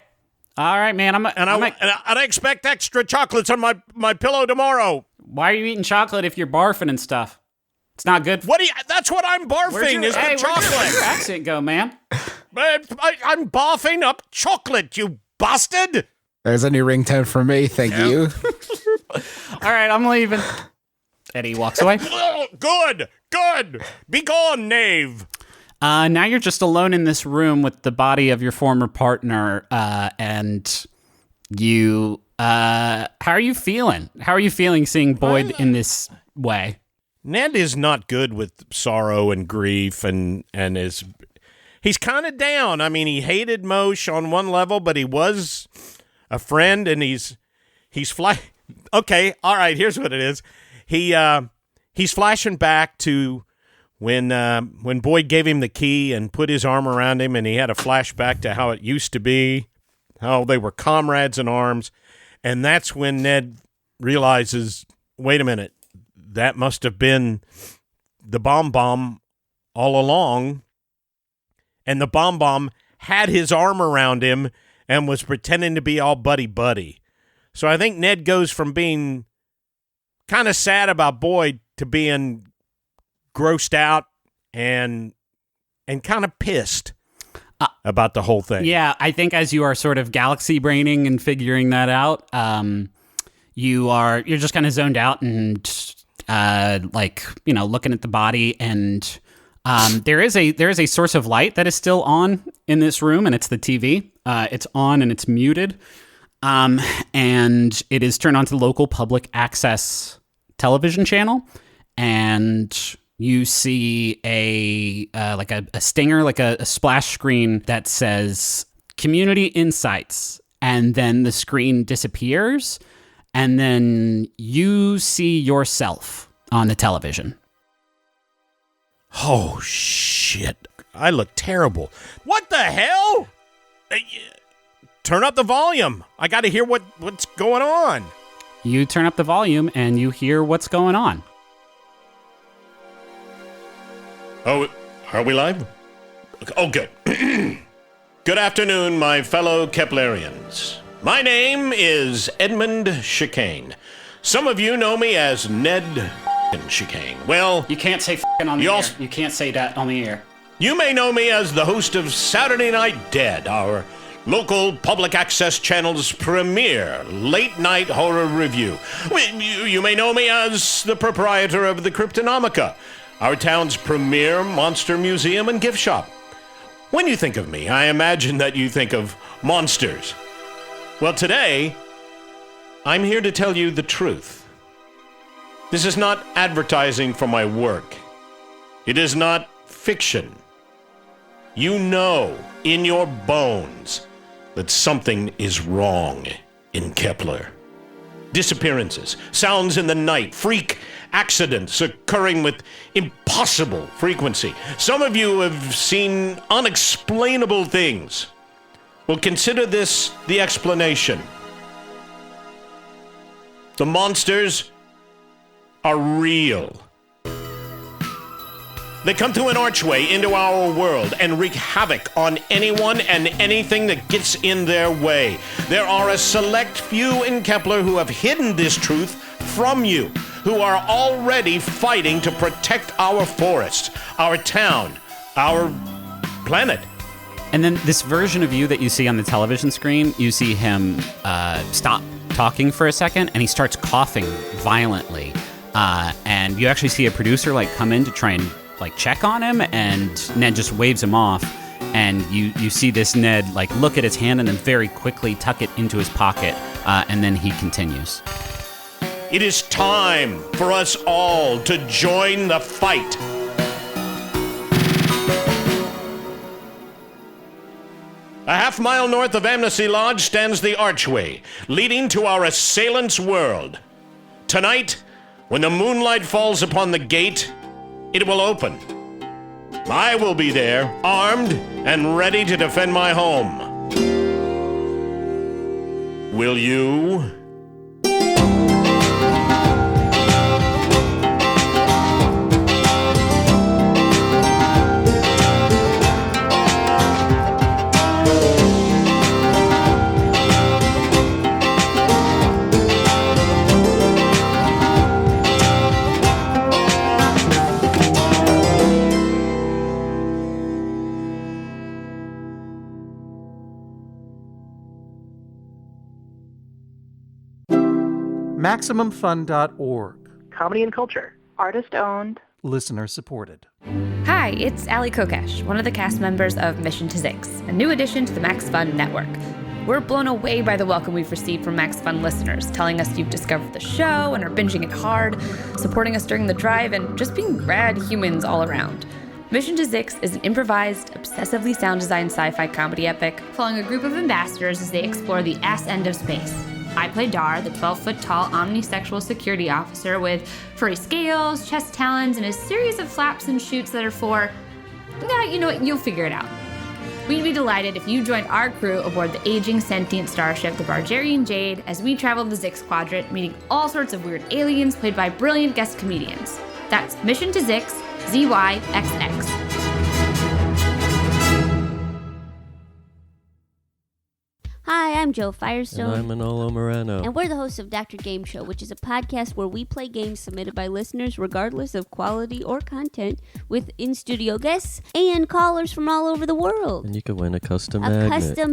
All right, man. I expect extra chocolates on my pillow tomorrow. Why are you eating chocolate if you're barfing and stuff? It's not good. That's what I'm barfing, is the chocolate. Where'd your accent go, man? I'm barfing up chocolate, you bastard. There's a new ringtone for me. Thank you. All right, I'm leaving. Eddie walks away. Good. Be gone, knave. Now you're just alone in this room with the body of your former partner, and you. How are you feeling? How are you feeling seeing Boyd in this way? Ned is not good with sorrow and grief, and he's kind of down. I mean, he hated Mosh on one level, but he was a friend, and he's Okay, all right. Here's what it is. He's flashing back to when Boyd gave him the key and put his arm around him, and he had a flashback to how it used to be, how they were comrades in arms, and that's when Ned realizes, wait a minute, that must have been the bomb all along, and the bomb had his arm around him and was pretending to be all buddy-buddy. So I think Ned goes from being kind of sad about Boyd to being grossed out and kind of pissed. about the whole thing. Yeah, I think as you are sort of galaxy braining and figuring that out, you're just kind of zoned out and looking at the body, and there is a source of light that is still on in this room, and it's the TV. It's on and it's muted, and it is turned on to the local public access television channel, and you see a stinger, like a splash screen that says Community Insights, and then the screen disappears, and then you see yourself on the television. Oh, shit. I look terrible. What the hell? Turn up the volume. I got to hear what's going on. You turn up the volume and you hear what's going on. Oh, are we live? Oh, good. Good afternoon, my fellow Keplerians. My name is Edmund Chicane. Some of you know me as Ned Chicane. Well, You can't say f***ing on the air. You can't say that on the air. you may know me as the host of Saturday Night Dead, our local public access channel's premier late-night horror review. You may know me as the proprietor of the Cryptonomica, our town's premier monster museum and gift shop. When you think of me, I imagine that you think of monsters. Well, today, I'm here to tell you the truth. This is not advertising for my work. It is not fiction. You know in your bones that something is wrong in Kepler. Disappearances, sounds in the night, freak accidents occurring with impossible frequency. Some of you have seen unexplainable things. Well, consider this the explanation. The monsters are real. They come through an archway into our world and wreak havoc on anyone and anything that gets in their way. There are a select few in Kepler who have hidden this truth from you, who are already fighting to protect our forests, our town, our planet. And then this version of you that you see on the television screen, you see him stop talking for a second, and he starts coughing violently. And you actually see a producer come in to try and check on him, and Ned just waves him off. And you see this Ned look at his hand and then very quickly tuck it into his pocket, and then he continues. It is time for us all to join the fight. A half-mile north of Amnesty Lodge stands the archway, leading to our assailant's world. Tonight, when the moonlight falls upon the gate, it will open. I will be there, armed and ready to defend my home. Will you? MaximumFun.org. Comedy and culture. Artist owned. Listener supported. Hi, it's Ali Kokesh, one of the cast members of Mission to Zix, a new addition to the Max Fun network. We're blown away by the welcome we've received from Max Fun listeners, telling us you've discovered the show and are binging it hard, supporting us during the drive, and just being rad humans all around. Mission to Zix is an improvised, obsessively sound-designed sci-fi comedy epic, following a group of ambassadors as they explore the ass end of space. I play Dar, the 12-foot-tall omnisexual security officer with furry scales, chest talons, and a series of flaps and shoots that are for... you know what, you'll figure it out. We'd be delighted if you joined our crew aboard the aging sentient starship, the Bargerian Jade, as we travel the Zix Quadrant, meeting all sorts of weird aliens played by brilliant guest comedians. That's Mission to Zix, ZYXX. Hi, I'm Joe Firestone. And I'm Manolo Moreno. And we're the hosts of Dr. Game Show, which is a podcast where we play games submitted by listeners regardless of quality or content, with in-studio guests and callers from all over the world. And you can win a custom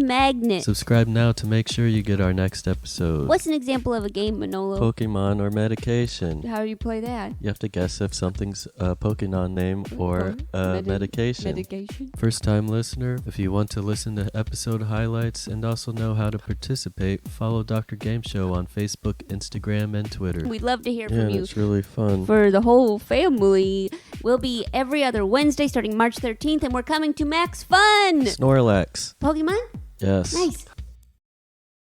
magnet. Subscribe now to make sure you get our next episode. What's an example of a game, Manolo? Pokemon or medication. How do you play that? You have to guess if something's a Pokemon name or medication. First-time listener, if you want to listen to episode highlights and also know how to participate, follow Dr. Game Show on Facebook, Instagram, and Twitter. We'd love to hear from you. It's really fun. For the whole family. We'll be every other Wednesday starting March 13th, and we're coming to Max Fun. Snorlax. Pokemon? Yes. Nice.